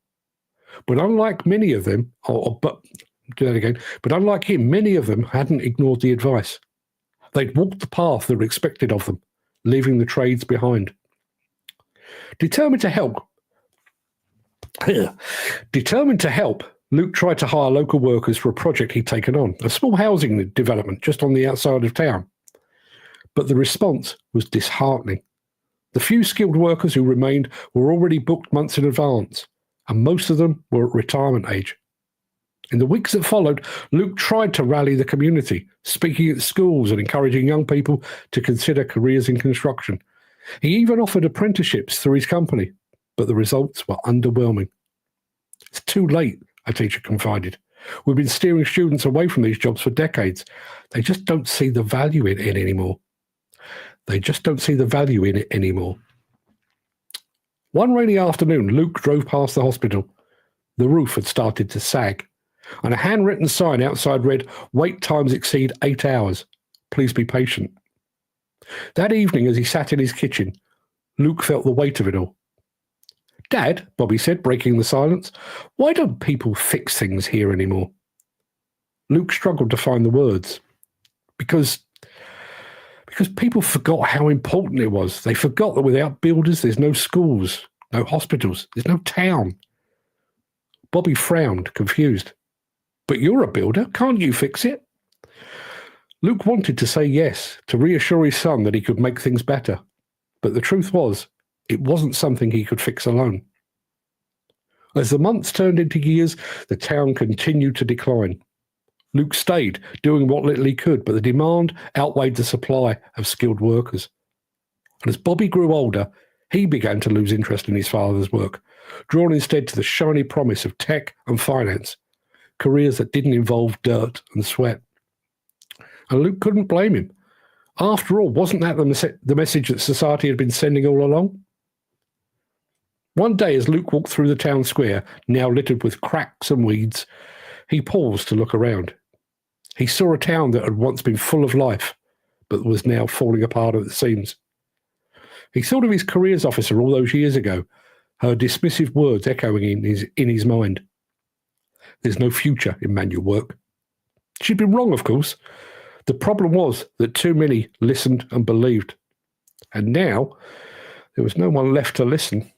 Speaker 1: But unlike many of them, but unlike him, many of them hadn't ignored the advice. They'd walked the path that was expected of them, leaving the trades behind. Determined to help, Luke tried to hire local workers for a project he'd taken on, a small housing development just on the outside of town. But the response was disheartening. The few skilled workers who remained were already booked months in advance, and most of them were at retirement age. In the weeks that followed, Luke tried to rally the community, speaking at schools and encouraging young people to consider careers in construction. He even offered apprenticeships through his company, but the results were underwhelming. It's too late, a teacher confided. We've been steering students away from these jobs for decades. They just don't see the value in it anymore. One rainy afternoon, Luke drove past the hospital. The roof had started to sag, and a handwritten sign outside read, "Wait times exceed 8 hours. Please be patient." That evening, as he sat in his kitchen, Luke felt the weight of it all. "Dad," Bobby said, breaking the silence, "why don't people fix things here anymore?" Luke struggled to find the words. Because people forgot how important it was. They forgot that without builders, there's no schools, no hospitals, there's no town. Bobby frowned, confused. "But you're a builder. Can't you fix it?" Luke wanted to say yes, to reassure his son that he could make things better. But the truth was, it wasn't something he could fix alone. As the months turned into years, the town continued to decline. Luke stayed, doing what little he could, but the demand outweighed the supply of skilled workers. And as Bobby grew older, he began to lose interest in his father's work, drawn instead to the shiny promise of tech and finance, careers that didn't involve dirt and sweat. And Luke couldn't blame him. After all, wasn't that the message that society had been sending all along? One day, as Luke walked through the town square, now littered with cracks and weeds, he paused to look around. He saw a town that had once been full of life, but was now falling apart at the seams. He thought of his careers officer all those years ago, her dismissive words echoing in his mind. There's no future in manual work. She'd been wrong, of course. The problem was that too many listened and believed. And now, there was no one left to listen.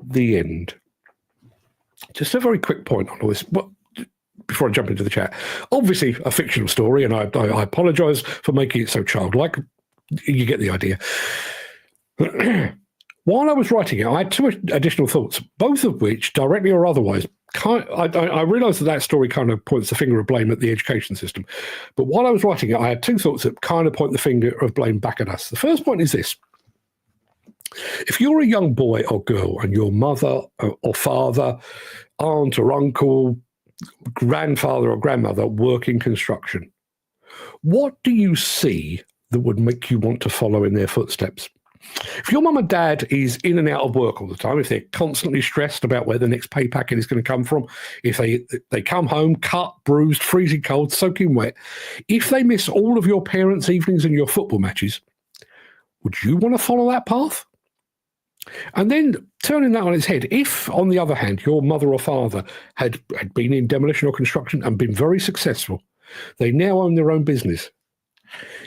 Speaker 1: The end. Just a very quick point on all this. Before I jump into the chat, obviously a fictional story, and I apologise for making it so childlike. You get the idea. While I was writing it, I had two additional thoughts, both of which, directly or otherwise, I realised that story kind of points the finger of blame at the education system. But while I was writing it, I had two thoughts that kind of point the finger of blame back at us. The first point is this. If you're a young boy or girl and your mother or father, aunt or uncle, grandfather or grandmother work in construction, what do you see that would make you want to follow in their footsteps? If your mum and dad is in and out of work all the time, if they're constantly stressed about where the next pay packet is going to come from, if they come home cut, bruised, freezing cold, soaking wet, if they miss all of your parents' evenings and your football matches, would you want to follow that path? And then turning that on its head, if, on the other hand, your mother or father had been in demolition or construction and been very successful, they now own their own business.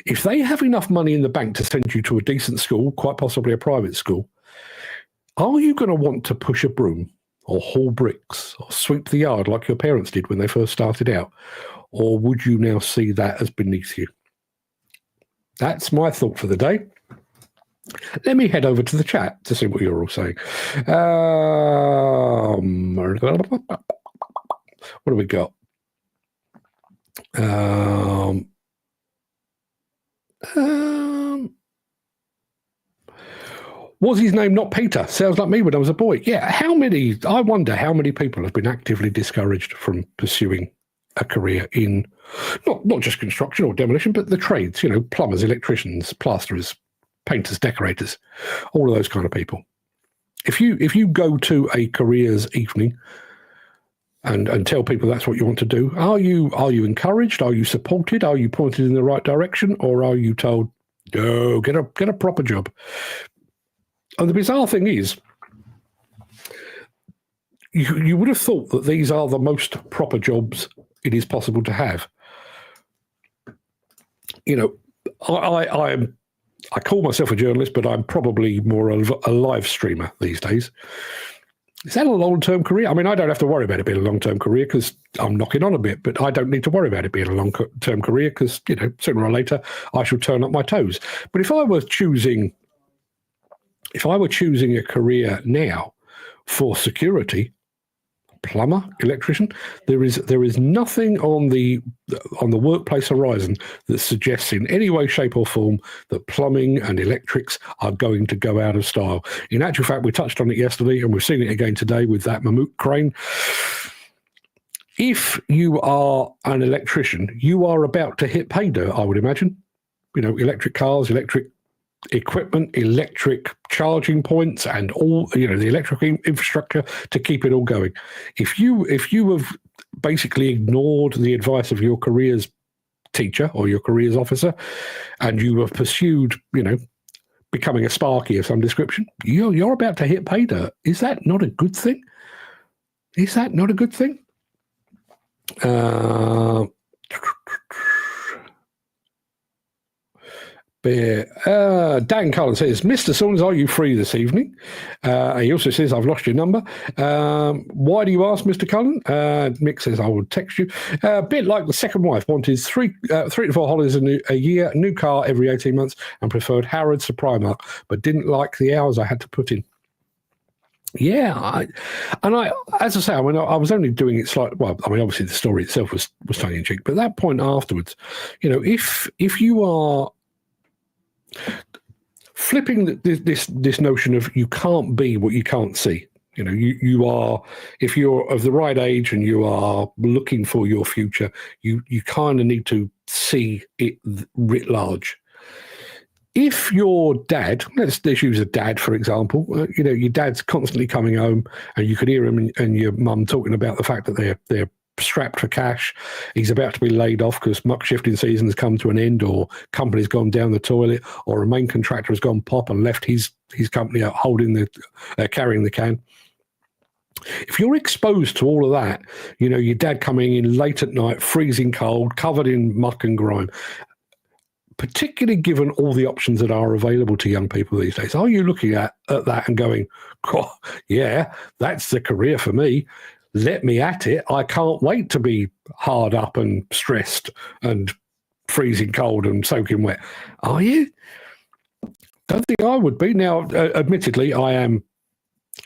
Speaker 1: If they have enough money in the bank to send you to a decent school, quite possibly a private school, are you going to want to push a broom or haul bricks or sweep the yard like your parents did when they first started out? Or would you now see that as beneath you? That's my thought for the day. Let me head over to the chat to see what you're all saying. What do we got? Was his name not Peter? Sounds like me when I was a boy. Yeah, I wonder how many people have been actively discouraged from pursuing a career in not just construction or demolition, but the trades, plumbers, electricians, plasterers, painters, decorators, all of those kind of people. If you go to a careers evening and tell people that's what you want to do, are you encouraged? Are you supported? Are you pointed in the right direction? Or are you told, no, get a proper job? And the bizarre thing is, you would have thought that these are the most proper jobs it is possible to have. I call myself a journalist, but I'm probably more of a live streamer these days. Is that a long-term career? I mean, I don't have to worry about it being a long-term career because I'm knocking on a bit, but I don't need to worry about it being a long-term career because, sooner or later I shall turn up my toes. But if I were choosing a career now for security, plumber, electrician. There is nothing on the workplace horizon that suggests in any way, shape, or form that plumbing and electrics are going to go out of style. In actual fact, we touched on it yesterday, and we've seen it again today with that Mammoth crane. If you are an electrician, you are about to hit pay dirt, I would imagine. Electric cars, electric equipment, electric charging points, and all the electric infrastructure to keep it all going. If you have basically ignored the advice of your careers teacher or your careers officer, and you have pursued becoming a sparky of some description, you're about to hit pay dirt. Is that not a good thing? Is that not a good thing? Dan Cullen says, Mr. Saunders, are you free this evening? He also says, I've lost your number. Why do you ask, Mr. Cullen? Mick says, I will text you. A bit like the second wife, wanted three to four holidays a year, new car every 18 months, and preferred Harrods to Primark, but didn't like the hours I had to put in. Yeah, as I say, I was only doing it slightly. Well, obviously the story itself was tongue in cheek, but at that point afterwards, if you are flipping this notion of you can't be what you can't see. You are, if you're of the right age and you are looking for your future, you kind of need to see it writ large. If your dad, let's use a dad for example, your dad's constantly coming home, and you could hear him and your mum talking about the fact that they're strapped for cash. He's about to be laid off because muck shifting season has come to an end, or company's gone down the toilet, or a main contractor has gone pop and left his company out holding carrying the can. If you're exposed to all of that, your dad coming in late at night, freezing cold, covered in muck and grime, particularly given all the options that are available to young people these days, are you looking at that and going, oh, yeah, that's the career for me? Let me at it. I can't wait to be hard up and stressed and freezing cold and soaking wet. Are you? Don't think I would be. Now, admittedly, I am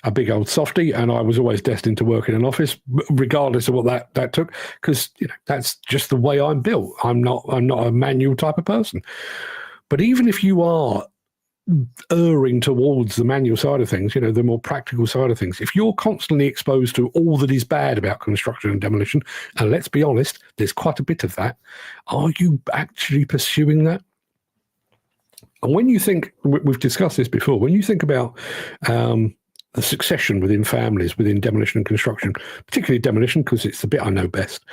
Speaker 1: a big old softy, and I was always destined to work in an office, regardless of what that took, because that's just the way I'm built. I'm not a manual type of person. But even if you are erring towards the manual side of things, the more practical side of things, if you're constantly exposed to all that is bad about construction and demolition, and let's be honest, there's quite a bit of that, are you actually pursuing that? And when you think, we've discussed this before, when you think about the succession within families, within demolition and construction, particularly demolition, because it's the bit I know best.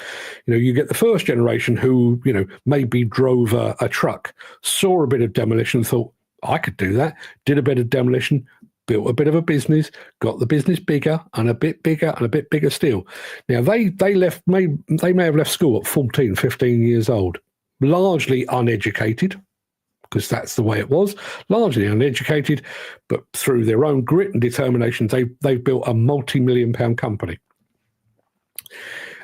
Speaker 1: You get the first generation who, maybe drove a truck, saw a bit of demolition, thought, I could do that, did a bit of demolition, built a bit of a business, got the business bigger and a bit bigger and a bit bigger still. Now, they may have left school at 14, 15 years old, largely uneducated, because that's the way it was, largely uneducated, but through their own grit and determination, they've built a multi-million-pound company.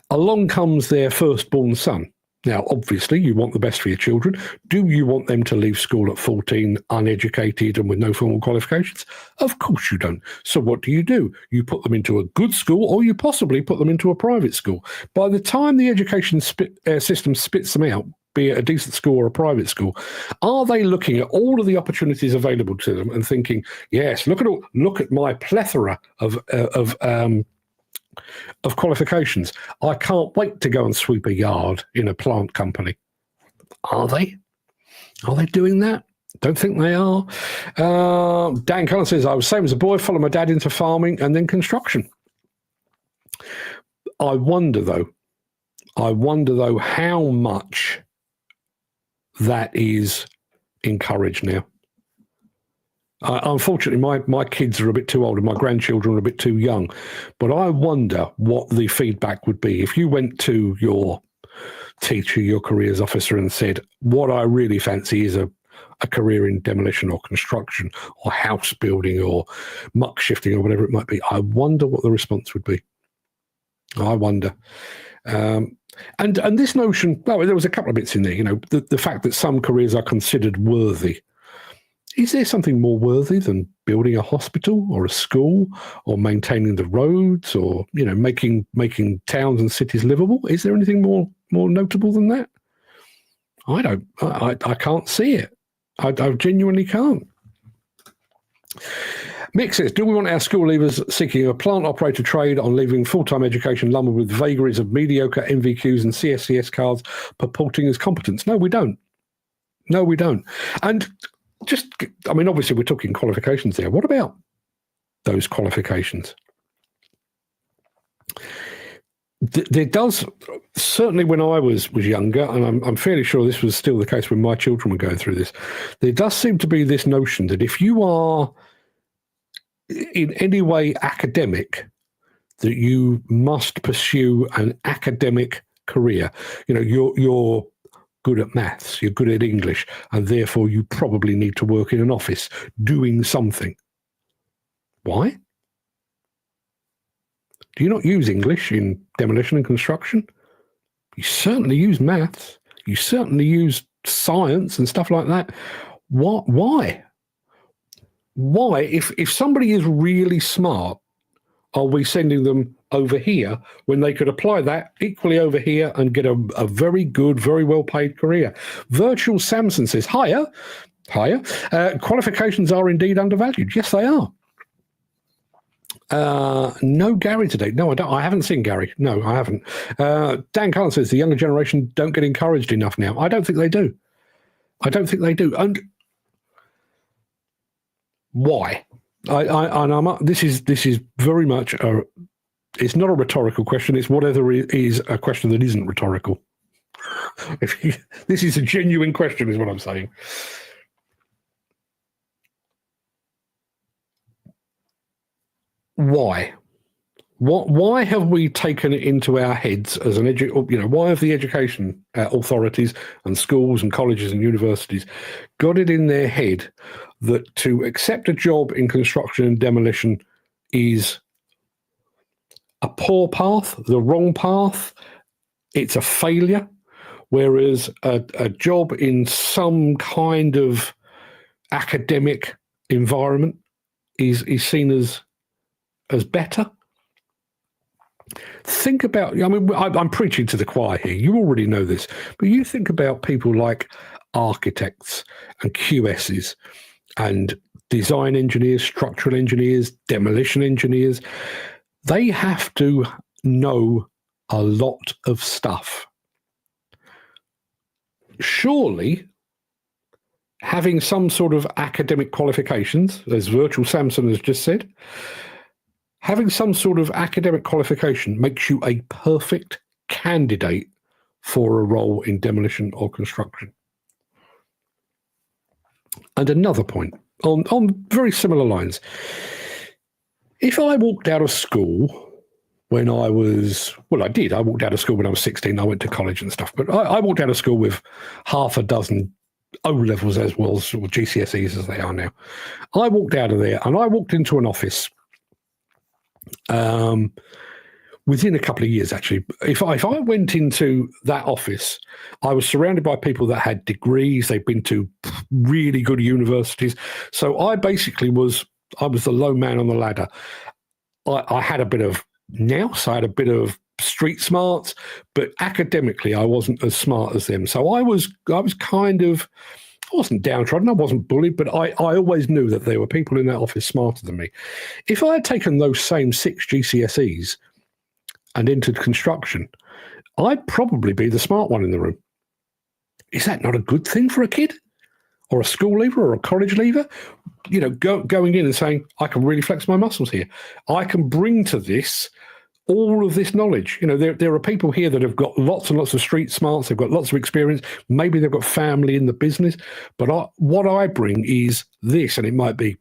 Speaker 1: Along comes their firstborn son. Now, obviously, you want the best for your children. Do you want them to leave school at 14, uneducated and with no formal qualifications? Of course you don't. So what do? You put them into a good school, or you possibly put them into a private school. By the time the education system spits them out, be it a decent school or a private school, are they looking at all of the opportunities available to them and thinking, yes, look at my plethora of qualifications. I can't wait to go and sweep a yard in a plant company. Are they? Are they doing that? Don't think they are. Dan Cullen says, I was same as a boy, followed my dad into farming and then construction. I wonder though how much that is encouraged now. Unfortunately, my kids are a bit too old and my grandchildren are a bit too young. But I wonder what the feedback would be if you went to your teacher, your careers officer, and said, what I really fancy is a career in demolition or construction or house building or muck shifting or whatever it might be. I wonder what the response would be. I wonder. And this notion, well, there was a couple of bits in there, the fact that some careers are considered worthy. Is there something more worthy than building a hospital or a school or maintaining the roads or, making towns and cities livable? Is there anything more notable than that? I can't see it. I genuinely can't. Mick says, do we want our school leavers seeking a plant operator trade on leaving full-time education lumbered with vagaries of mediocre MVQs and CSCS cards purporting as competence? No, we don't. No, we don't. And obviously we're talking qualifications there. What about those qualifications? There does, certainly when I was younger, and I'm fairly sure this was still the case when my children were going through this, there does seem to be this notion that if you are in any way academic, that you must pursue an academic career. You're good at maths, you're good at English, and therefore you probably need to work in an office doing something. Why? Do you not use English in demolition and construction? You certainly use maths. You certainly use science and stuff like that. Why? Why, if somebody is really smart, are we sending them over here when they could apply that equally over here and get a very good, very well-paid career? Virtual Samson says, higher. Qualifications are indeed undervalued. Yes, they are. No Gary today. No, I don't. I haven't seen Gary. No, I haven't. Dan Cullen says the younger generation don't get encouraged enough now. I don't think they do. And why? This is very much it's not a rhetorical question. It's whatever is a question that isn't rhetorical. This is a genuine question, is what I'm saying. Why? Why have we taken it into our heads as why have the education authorities and schools and colleges and universities got it in their head that to accept a job in construction and demolition is a poor path, the wrong path, it's a failure, whereas a job in some kind of academic environment is seen as better? Think about, I'm preaching to the choir here. You already know this, but you think about people like architects and QSs and design engineers, structural engineers, demolition engineers. They have to know a lot of stuff. Surely, having some sort of academic qualifications, as Virtual Samson has just said, having some sort of academic qualification makes you a perfect candidate for a role in demolition or construction. And another point, on very similar lines, if I walked out of school when I was, I walked out of school when I was 16, I went to college and stuff, but I walked out of school with half a dozen O-levels as well as, or GCSEs as they are now. I walked out of there and I walked into an office within a couple of years, actually. If I went into that office, I was surrounded by people that had degrees. They'd been to really good universities. So I basically was the low man on the ladder. I had a bit of nous, I had a bit of street smarts, but academically I wasn't as smart as them. So I was kind of, I wasn't downtrodden, I wasn't bullied, but I always knew that there were people in that office smarter than me. If I had taken those same 6 GCSEs and entered construction, I'd probably be the smart one in the room. Is that not a good thing for a kid? Or a school leaver or a college leaver? Going in and saying, I can really flex my muscles here. I can bring to this all of this knowledge. There are people here that have got lots and lots of street smarts. They've got lots of experience. Maybe they've got family in the business. But what I bring is this, and it might be,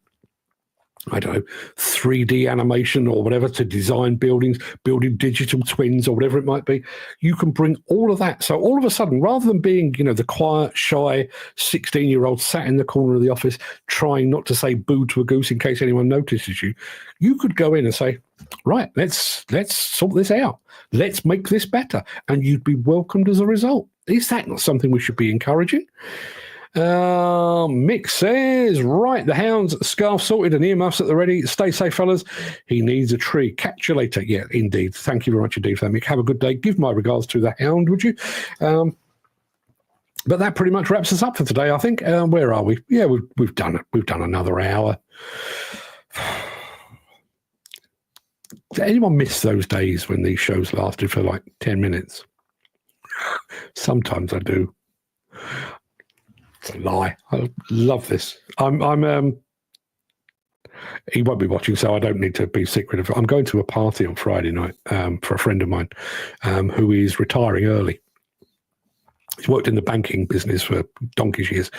Speaker 1: I don't know, 3D animation or whatever to design buildings, building digital twins or whatever it might be. You can bring all of that. So all of a sudden, rather than being, the quiet, shy 16-year-old sat in the corner of the office trying not to say boo to a goose in case anyone notices you, you could go in and say, right, let's sort this out. Let's make this better. And you'd be welcomed as a result. Is that not something we should be encouraging? Mick says, right, the hound's scarf sorted and earmuffs at the ready. Stay safe, fellas. He needs a tree. Catch you later. Yeah, indeed. Thank you very much indeed for that, Mick. Have a good day. Give my regards to the hound, would you? But that pretty much wraps us up for today, I think. Where are we? Yeah, we've done it. We've done another hour. Did anyone miss those days when these shows lasted for like 10 minutes? Sometimes I do. It's a lie. I love this. He won't be watching, so I don't need to be secretive. I'm going to a party on Friday night for a friend of mine who is retiring early. He's worked in the banking business for donkey's years,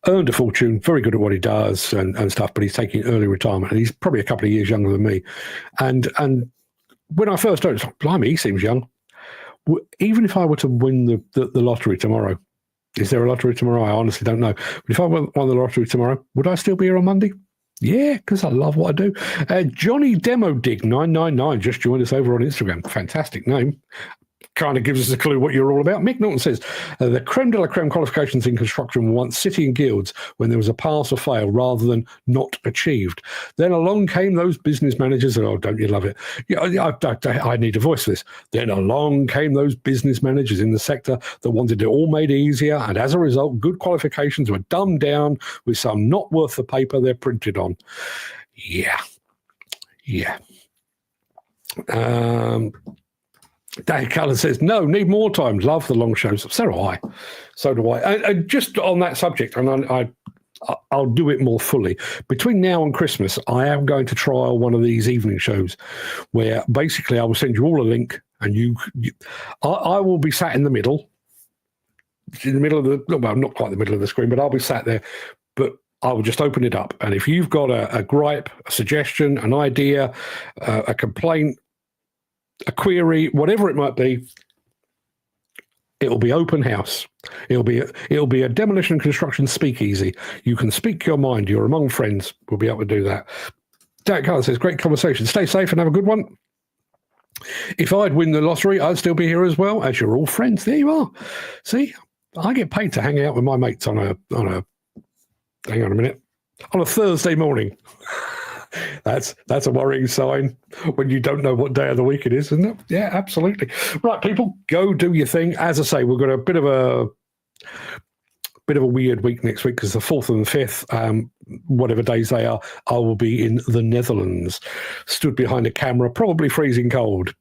Speaker 1: earned a fortune, very good at what he does and stuff, but he's taking early retirement, and he's probably a couple of years younger than me. And when I first heard it, blimey, he seems young. Even if I were to win the lottery tomorrow, is there a lottery tomorrow? I honestly don't know. But if I won the lottery tomorrow, would I still be here on Monday? Yeah, because I love what I do. Johnny Demo Dig 999 just joined us over on Instagram. Fantastic name. Kind of gives us a clue what you're all about. Mick Norton says, the creme de la creme qualifications in construction were once city and guilds when there was a pass or fail rather than not achieved. Then along came those business managers. Oh, don't you love it? Yeah, I need a voice for this. Then along came those business managers in the sector that wanted it all made easier, and as a result, good qualifications were dumbed down with some not worth the paper they're printed on. Yeah. Dan Cullen says, no, need more time. Love the long shows. So do I. And just on that subject, and I'll do it more fully. Between now and Christmas, I am going to trial one of these evening shows where basically I will send you all a link, and I will be sat in the middle of the, well, not quite the middle of the screen, but I'll be sat there, but I will just open it up. And if you've got a gripe, a suggestion, an idea, a complaint, a query, whatever it might be, it'll be open house. It'll be a demolition and construction speakeasy. You can speak your mind. You're among friends. We'll be able to do that. Dan Carter says, great conversation. Stay safe and have a good one. If I'd win the lottery, I'd still be here as well, as you're all friends. There you are. See, I get paid to hang out with my mates on a hang on a minute, on a Thursday morning. That's a worrying sign when you don't know what day of the week it is, isn't it? Yeah, absolutely. Right, people, go do your thing. As I say, we've got a bit of a weird week next week because the 4th and the 5th, whatever days they are, I will be in the Netherlands, stood behind a camera, probably freezing cold,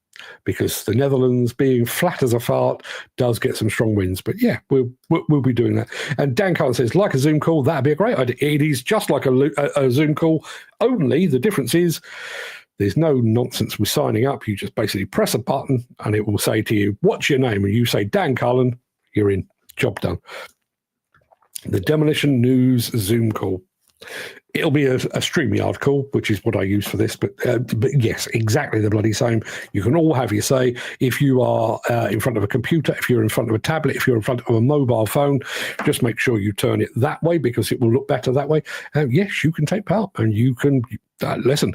Speaker 1: because the Netherlands, being flat as a fart, does get some strong winds. But yeah, we'll be doing that. And Dan Carter says, like a Zoom call, that'd be a great idea. It is just like a Zoom call, only the difference is there's no nonsense with signing up. You just basically press a button and it will say to you, what's your name? And you say, Dan Cullen, you're in. Job done. The Demolition News Zoom call. It'll be a StreamYard call, which is what I use for this. But yes, exactly the bloody same. You can all have your say. If you are in front of a computer, if you're in front of a tablet, if you're in front of a mobile phone, just make sure you turn it that way because it will look better that way. Yes, you can take part and you can listen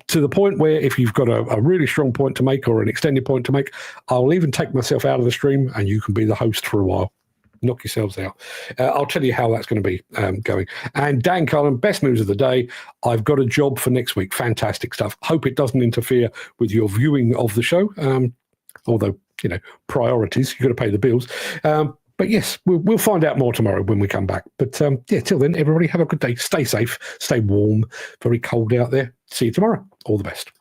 Speaker 1: to the point where if you've got a really strong point to make or an extended point to make, I'll even take myself out of the stream and you can be the host for a while. Knock yourselves out. I'll tell you how that's going to be going. And Dan Cullen, best news of the day. I've got a job for next week. Fantastic stuff. Hope it doesn't interfere with your viewing of the show. Although, priorities, you've got to pay the bills. But yes, we'll find out more tomorrow when we come back. But yeah, till then, everybody have a good day. Stay safe. Stay warm. Very cold out there. See you tomorrow. All the best.